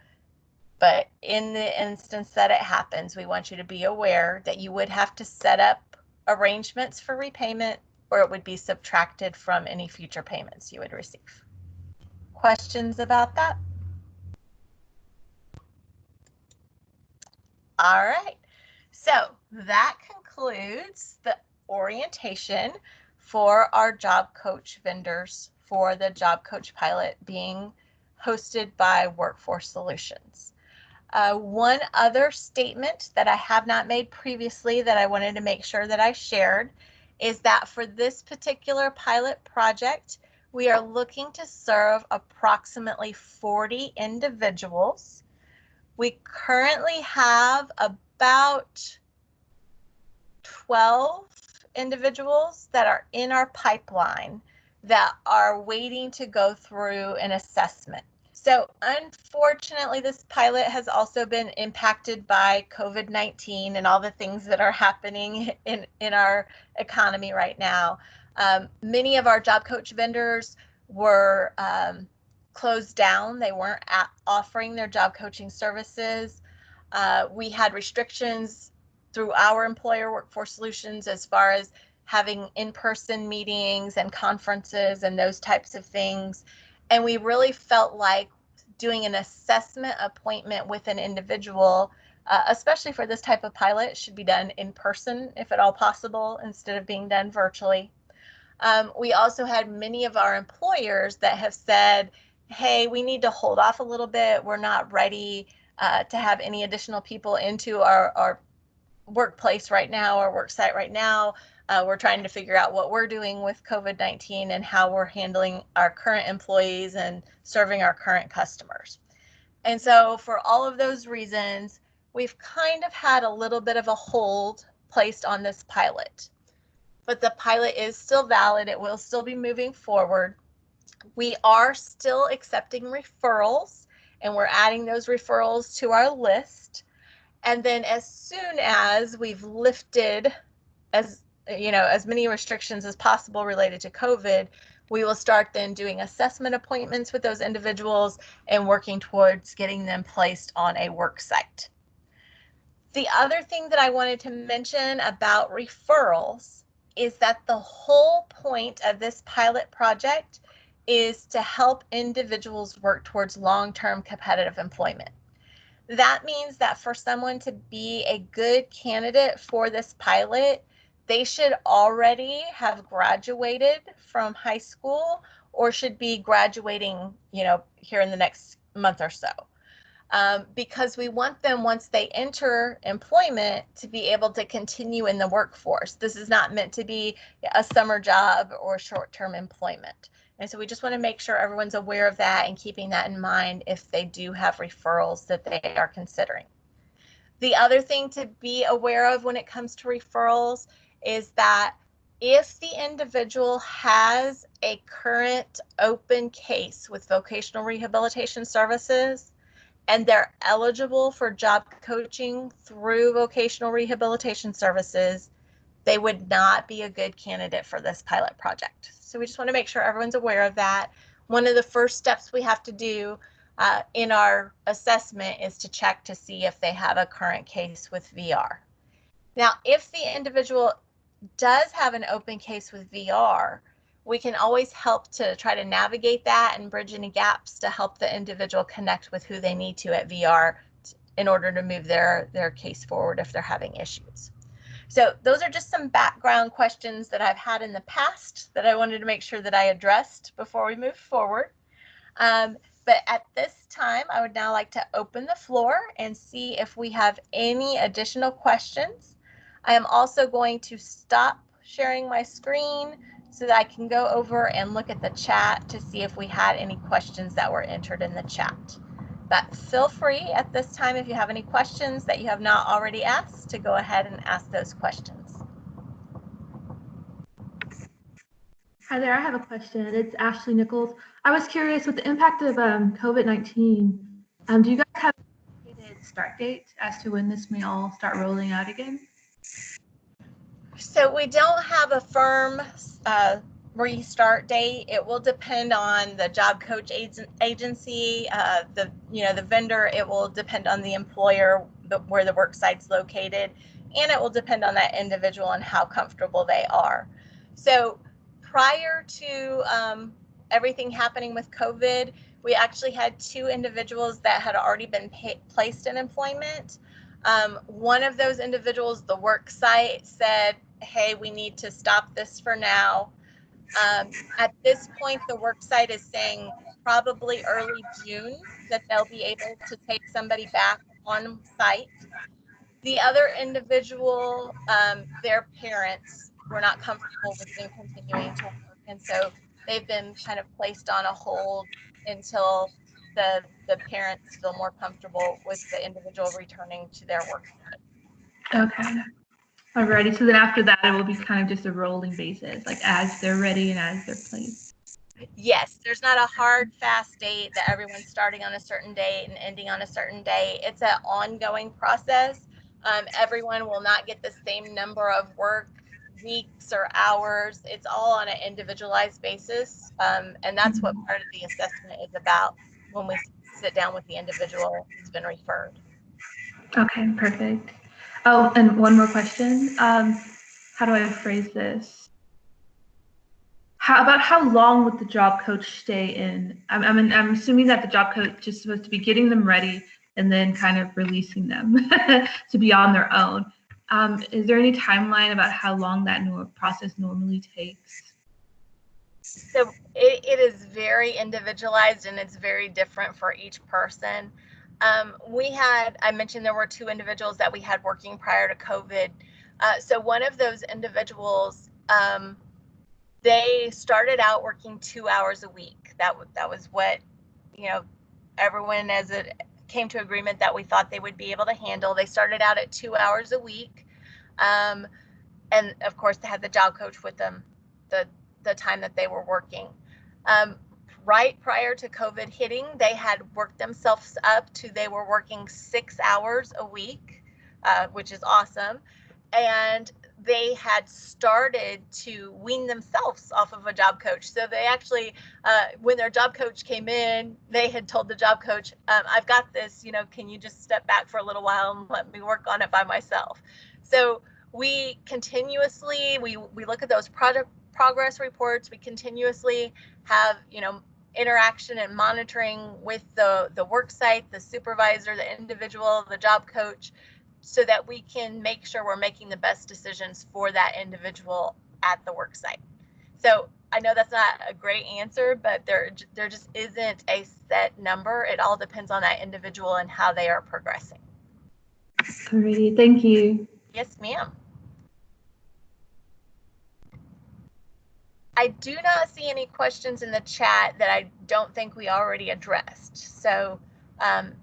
but in the instance that it happens, we want you to be aware that you would have to set up arrangements for repayment, or it would be subtracted from any future payments you would receive. Questions about that? All right. So that concludes the orientation for our job coach vendors for the job coach pilot being hosted by Workforce Solutions. One other statement that I have not made previously that I wanted to make sure that I shared is that for this particular pilot project, we are looking to serve approximately 40 individuals. We currently have about 12 individuals that are in our pipeline that are waiting to go through an assessment. So unfortunately, this pilot has also been impacted by COVID-19 and all the things that are happening in our economy right now. Many of our job coach vendors were closed down. They weren't offering their job coaching services. We had restrictions through our employer, Workforce Solutions, as far as having in-person meetings and conferences and those types of things. And we really felt like doing an assessment appointment with an individual, especially for this type of pilot, should be done in person if at all possible, instead of being done virtually. We also had many of our employers that have said, hey, we need to hold off a little bit. We're not ready to have any additional people into our workplace right now, our work site right now. We're trying to figure out what we're doing with COVID-19 and how we're handling our current employees and serving our current customers. And so for all of those reasons, we've kind of had a little bit of a hold placed on this pilot. But the pilot is still valid. It will still be moving forward. We are still accepting referrals, and we're adding those referrals to our list. And then as soon as we've lifted, as as many restrictions as possible related to COVID, we will start then doing assessment appointments with those individuals and working towards getting them placed on a work site. The other thing that I wanted to mention about referrals is that the whole point of this pilot project is to help individuals work towards long-term competitive employment. That means that for someone to be a good candidate for this pilot, they should already have graduated from high school or should be graduating, here in the next month or so. Because we want them, once they enter employment, to be able to continue in the workforce. This is not meant to be a summer job or short-term employment. And so we just want to make sure everyone's aware of that and keeping that in mind if they do have referrals that they are considering. The other thing to be aware of when it comes to referrals is that if the individual has a current open case with vocational rehabilitation services and they're eligible for job coaching through vocational rehabilitation services, they would not be a good candidate for this pilot project. So we just want to make sure everyone's aware of that. One of the first steps we have to do in our assessment is to check to see if they have a current case with VR. Now, if the individual does have an open case with VR, we can always help to try to navigate that and bridge any gaps to help the individual connect with who they need to at VR in order to move their case forward if they're having issues. So those are just some background questions that I've had in the past that I wanted to make sure that I addressed before we move forward. But at this time, I would now like to open the floor and see if we have any additional questions. I am also going to stop sharing my screen so that I can go over and look at the chat to see if we had any questions that were entered in the chat. But feel free at this time, if you have any questions that you have not already asked, to go ahead and ask those questions. Hi there, I have a question. It's Ashley Nichols. I was curious, with the impact of COVID-19, do you guys have a start date as to when this may all start rolling out again? So we don't have a firm restart date. It will depend on the job coach agency, the vendor. It will depend on the employer, where the work site's located, and it will depend on that individual and how comfortable they are. So prior to everything happening with COVID, we actually had 2 individuals that had already been placed in employment. One of those individuals, the work site said, hey, we need to stop this for now. At this point, the work site is saying probably early June that they'll be able to take somebody back on site. The other individual, their parents were not comfortable with them continuing to work, and so they've been kind of placed on a hold until the parents feel more comfortable with the individual returning to their work. Okay. Alrighty. So then after that, it will be kind of just a rolling basis, like as they're ready and as they're placed. Yes, there's not a hard, fast date that everyone's starting on a certain date and ending on a certain day. It's an ongoing process. Everyone will not get the same number of work weeks or hours. It's all on an individualized basis. And that's what part of the assessment is about when we sit down with the individual who's been referred. Okay, perfect. Oh, and one more question. How do I phrase this? How long would the job coach stay in? I'm assuming that the job coach is supposed to be getting them ready and then kind of releasing them to be on their own. Is there any timeline about how long that process normally takes? So it is very individualized and it's very different for each person. I mentioned there were 2 individuals that we had working prior to COVID. So one of those individuals, they started out working 2 hours a week. That was what, everyone as it came to agreement that we thought they would be able to handle. They started out at 2 hours a week. And of course they had the job coach with them the time that they were working. Right prior to COVID hitting, they had worked themselves up to they were working 6 hours a week, which is awesome. and they had started to wean themselves off of a job coach. So they actually, when their job coach came in, they had told the job coach, I've got this, can you just step back for a little while and let me work on it by myself? So we continuously, we look at those project progress reports. We continuously have, interaction and monitoring with the work site, the supervisor, the individual, the job coach, so that we can make sure we're making the best decisions for that individual at the work site. So I know that's not a great answer, but there just isn't a set number. It all depends on that individual and how they are progressing. Alrighty, thank you. Yes, ma'am. I do not see any questions in the chat that I don't think we already addressed. So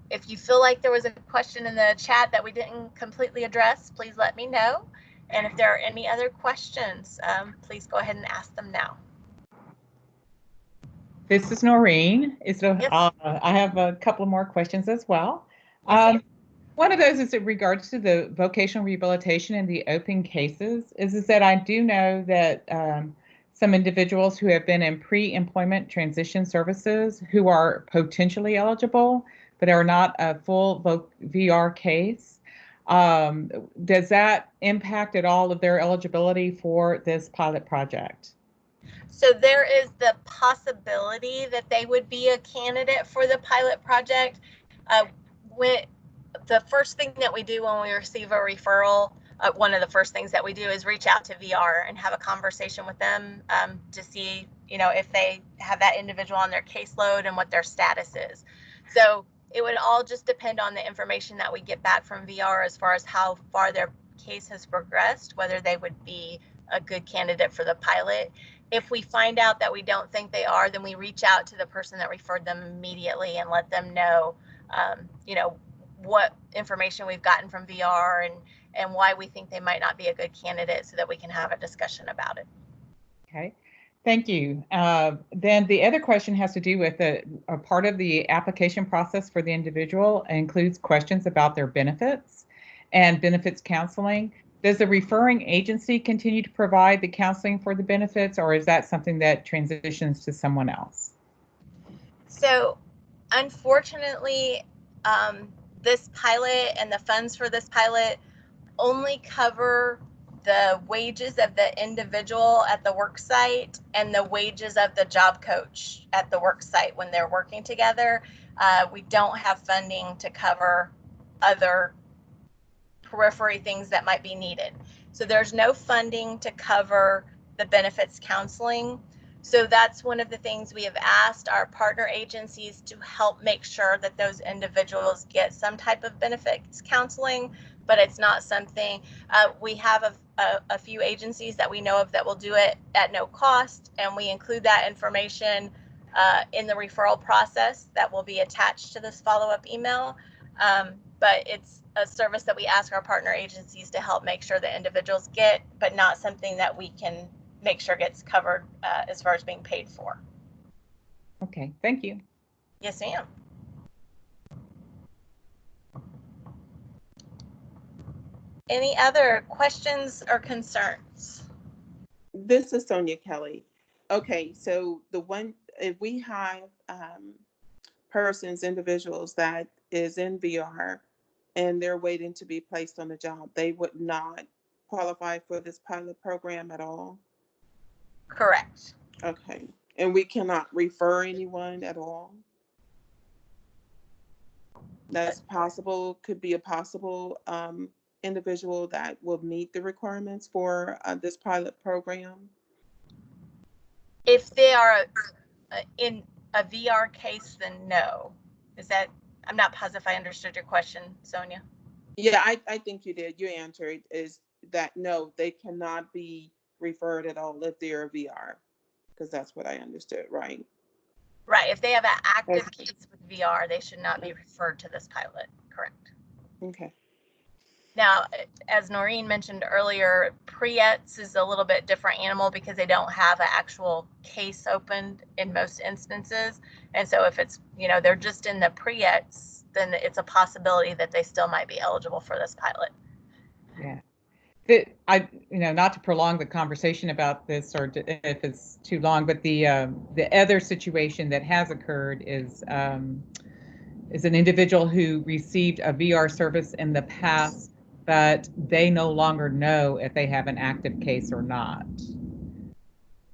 if you feel like there was a question in the chat that we didn't completely address, please let me know. And if there are any other questions, please go ahead and ask them now. This is Noreen. Yes. I have a couple more questions as well. Yes, one of those is in regards to the vocational rehabilitation and the open cases, is that I do know that some individuals who have been in pre-employment transition services who are potentially eligible, but are not a full VR case. Does that impact at all of their eligibility for this pilot project? So there is the possibility that they would be a candidate for the pilot project. When the first thing that we do when we receive a referral, one of the first things that we do is reach out to VR and have a conversation with them to see, if they have that individual on their caseload and what their status is. So it would all just depend on the information that we get back from VR as far as how far their case has progressed, whether they would be a good candidate for the pilot. If we find out that we don't think they are, then we reach out to the person that referred them immediately and let them know, what information we've gotten from VR and why we think they might not be a good candidate, so that we can have a discussion about it. Okay, thank you. Then the other question has to do with a part of the application process for the individual includes questions about their benefits and benefits counseling. Does the referring agency continue to provide the counseling for the benefits, or is that something that transitions to someone else? So unfortunately, this pilot and the funds for this pilot only cover the wages of the individual at the work site and the wages of the job coach at the work site when they're working together. We don't have funding to cover other periphery things that might be needed. So there's no funding to cover the benefits counseling. So that's one of the things we have asked our partner agencies to help make sure that those individuals get some type of benefits counseling, but it's not something, we have a few agencies that we know of that will do it at no cost, and we include that information in the referral process that will be attached to this follow-up email. But it's a service that we ask our partner agencies to help make sure the individuals get, but not something that we can make sure gets covered as far as being paid for. Okay, thank you. Yes, ma'am. Any other questions or concerns? This is Sonia Kelly. Okay, so if we have individuals that is in VR and they're waiting to be placed on the job, they would not qualify for this pilot program at all? Correct. Okay, and we cannot refer anyone at all? That's possible, could be a possible individual that will meet the requirements for this pilot program? If they are in a VR case, then no. I'm not positive if I understood your question, Sonia. Yeah, I think you did. You answered is that no, they cannot be referred at all if they're a VR, because that's what I understood, right? Right. If they have an active case with VR, they should not be referred to this pilot. Correct. Okay. Now, as Noreen mentioned earlier, PREETs is a little bit different animal because they don't have an actual case opened in most instances. And so if it's, they're just in the PREETs, then it's a possibility that they still might be eligible for this pilot. Yeah. not to prolong the conversation about this if it's too long, but the other situation that has occurred is an individual who received a VR service in the past, but they no longer know if they have an active case or not.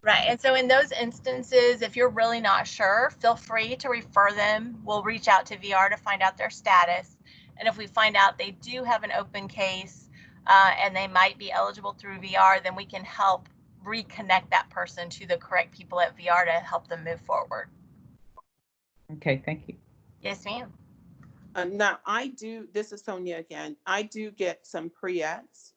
Right. And so in those instances, if you're really not sure, feel free to refer them. We'll reach out to VR to find out their status. And if we find out they do have an open case and they might be eligible through VR, then we can help reconnect that person to the correct people at VR to help them move forward. Okay, thank you. Yes, ma'am. Now, this is Sonia again. I do get some pre-eds,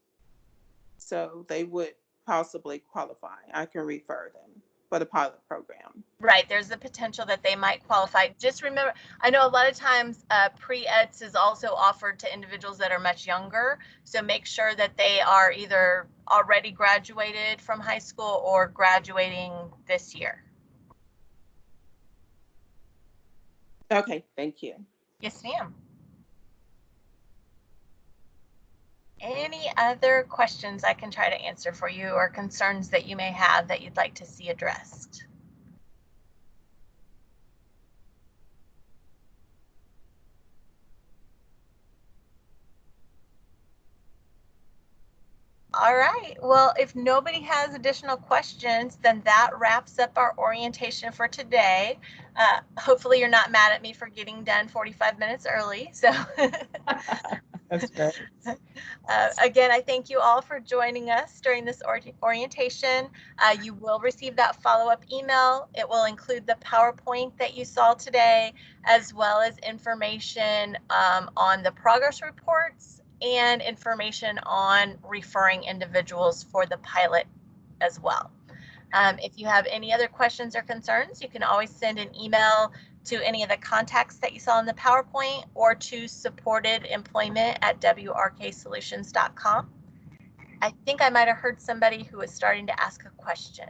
so they would possibly qualify. I can refer them for the pilot program. Right. There's the potential that they might qualify. Just remember, I know a lot of times pre-EDS is also offered to individuals that are much younger. So make sure that they are either already graduated from high school or graduating this year. Okay, thank you. Yes, ma'am. Any other questions I can try to answer for you or concerns that you may have that you'd like to see addressed? All right. Well, if nobody has additional questions, then that wraps up our orientation for today. Hopefully you're not mad at me for getting done 45 minutes early. So That's great. Again, I thank you all for joining us during this orientation. You will receive that follow-up email. It will include the PowerPoint that you saw today, as well as information on the progress reports and information on referring individuals for the pilot as well. If you have any other questions or concerns, you can always send an email to any of the contacts that you saw in the PowerPoint or to supportedemployment@wrksolutions.com. I think I might have heard somebody who was starting to ask a question.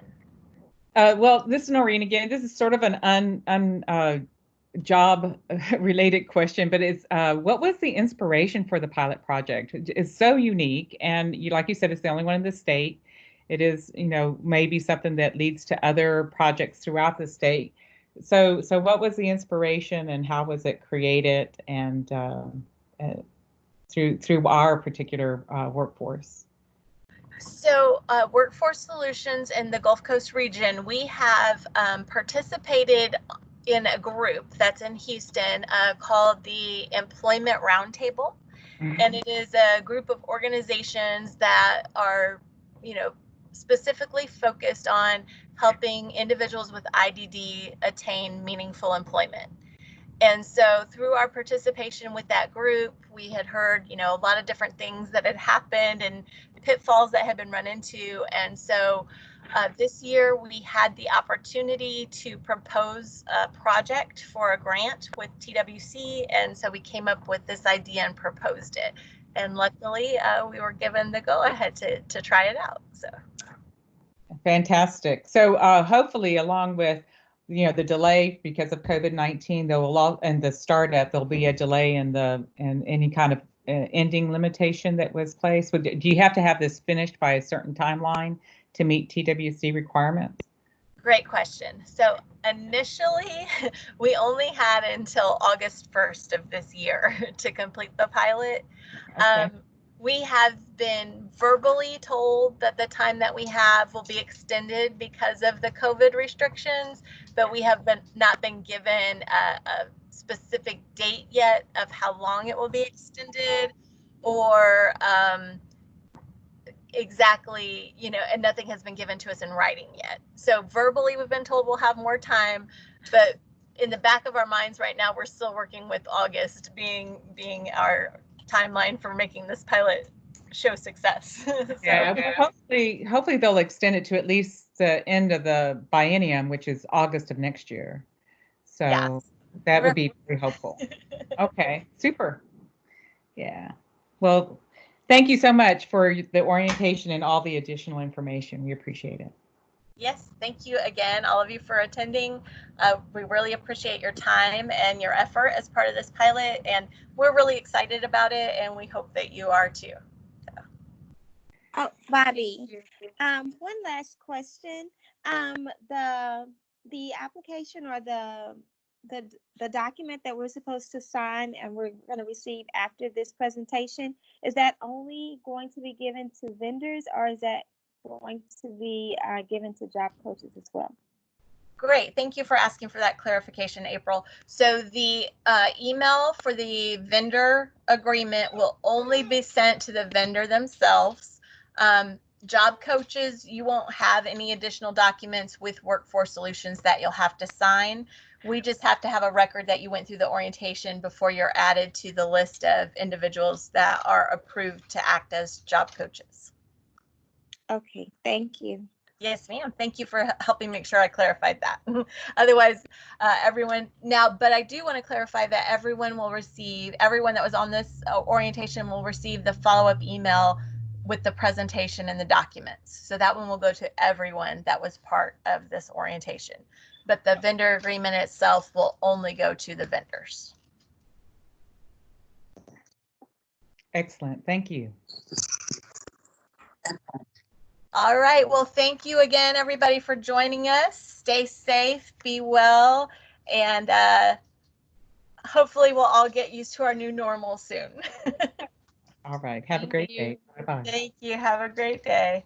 Well, this is Noreen again. This is sort of an job related question, but it's what was the inspiration for the pilot project? It's so unique, and like you said, it's the only one in the state. It is, maybe something that leads to other projects throughout the state. So what was the inspiration, and how was it created, and through our particular workforce? So Workforce Solutions in the Gulf Coast region, we have participated in a group that's in Houston called the Employment Roundtable. Mm-hmm. And it is a group of organizations that are, specifically focused on helping individuals with IDD attain meaningful employment. And so through our participation with that group, we had heard, a lot of different things that had happened and pitfalls that had been run into. And so this year we had the opportunity to propose a project for a grant with TWC. And so we came up with this idea and proposed it. And luckily we were given the go ahead to try it out. So. Fantastic. So hopefully along with the delay because of COVID-19, and the startup, there'll be a delay in any kind of ending limitation that was placed. Do you have to have this finished by a certain timeline to meet TWC requirements? Great question. So initially, we only had until August 1st of this year to complete the pilot. Okay. We have been verbally told that the time that we have will be extended because of the COVID restrictions, but we have not been given a specific date yet of how long it will be extended, or exactly, and nothing has been given to us in writing yet. So verbally, we've been told we'll have more time, but in the back of our minds right now, we're still working with August being our timeline for making this pilot show success. Yeah, hopefully they'll extend it to at least the end of the biennium, which is August of next year. So yes. That would be very helpful. Okay, super. Yeah. Well, thank you so much for the orientation and all the additional information. We appreciate it. Yes, thank you again, all of you, for attending. We really appreciate your time and your effort as part of this pilot, and we're really excited about it, and we hope that you are too. Oh, Bobby. One last question. The application or the document that we're supposed to sign and we're going to receive after this presentation, is that only going to be given to vendors, or is that going to be given to job coaches as well? Great. Thank you for asking for that clarification, April. So the email for the vendor agreement will only be sent to the vendor themselves. Job coaches, you won't have any additional documents with Workforce Solutions that you'll have to sign. We just have to have a record that you went through the orientation before you're added to the list of individuals that are approved to act as job coaches. Okay, thank you. Yes, ma'am. Thank you for helping make sure I clarified that. Otherwise, everyone now, but I do want to clarify that everyone that was on this orientation will receive the follow-up email with the presentation and the documents. So that one will go to everyone that was part of this orientation. But the vendor agreement itself will only go to the vendors. Excellent. Thank you. All right. Well, thank you again, everybody, for joining us. Stay safe, be well, and hopefully we'll all get used to our new normal soon. All right. Have a great day. Bye-bye. Thank you. Have a great day.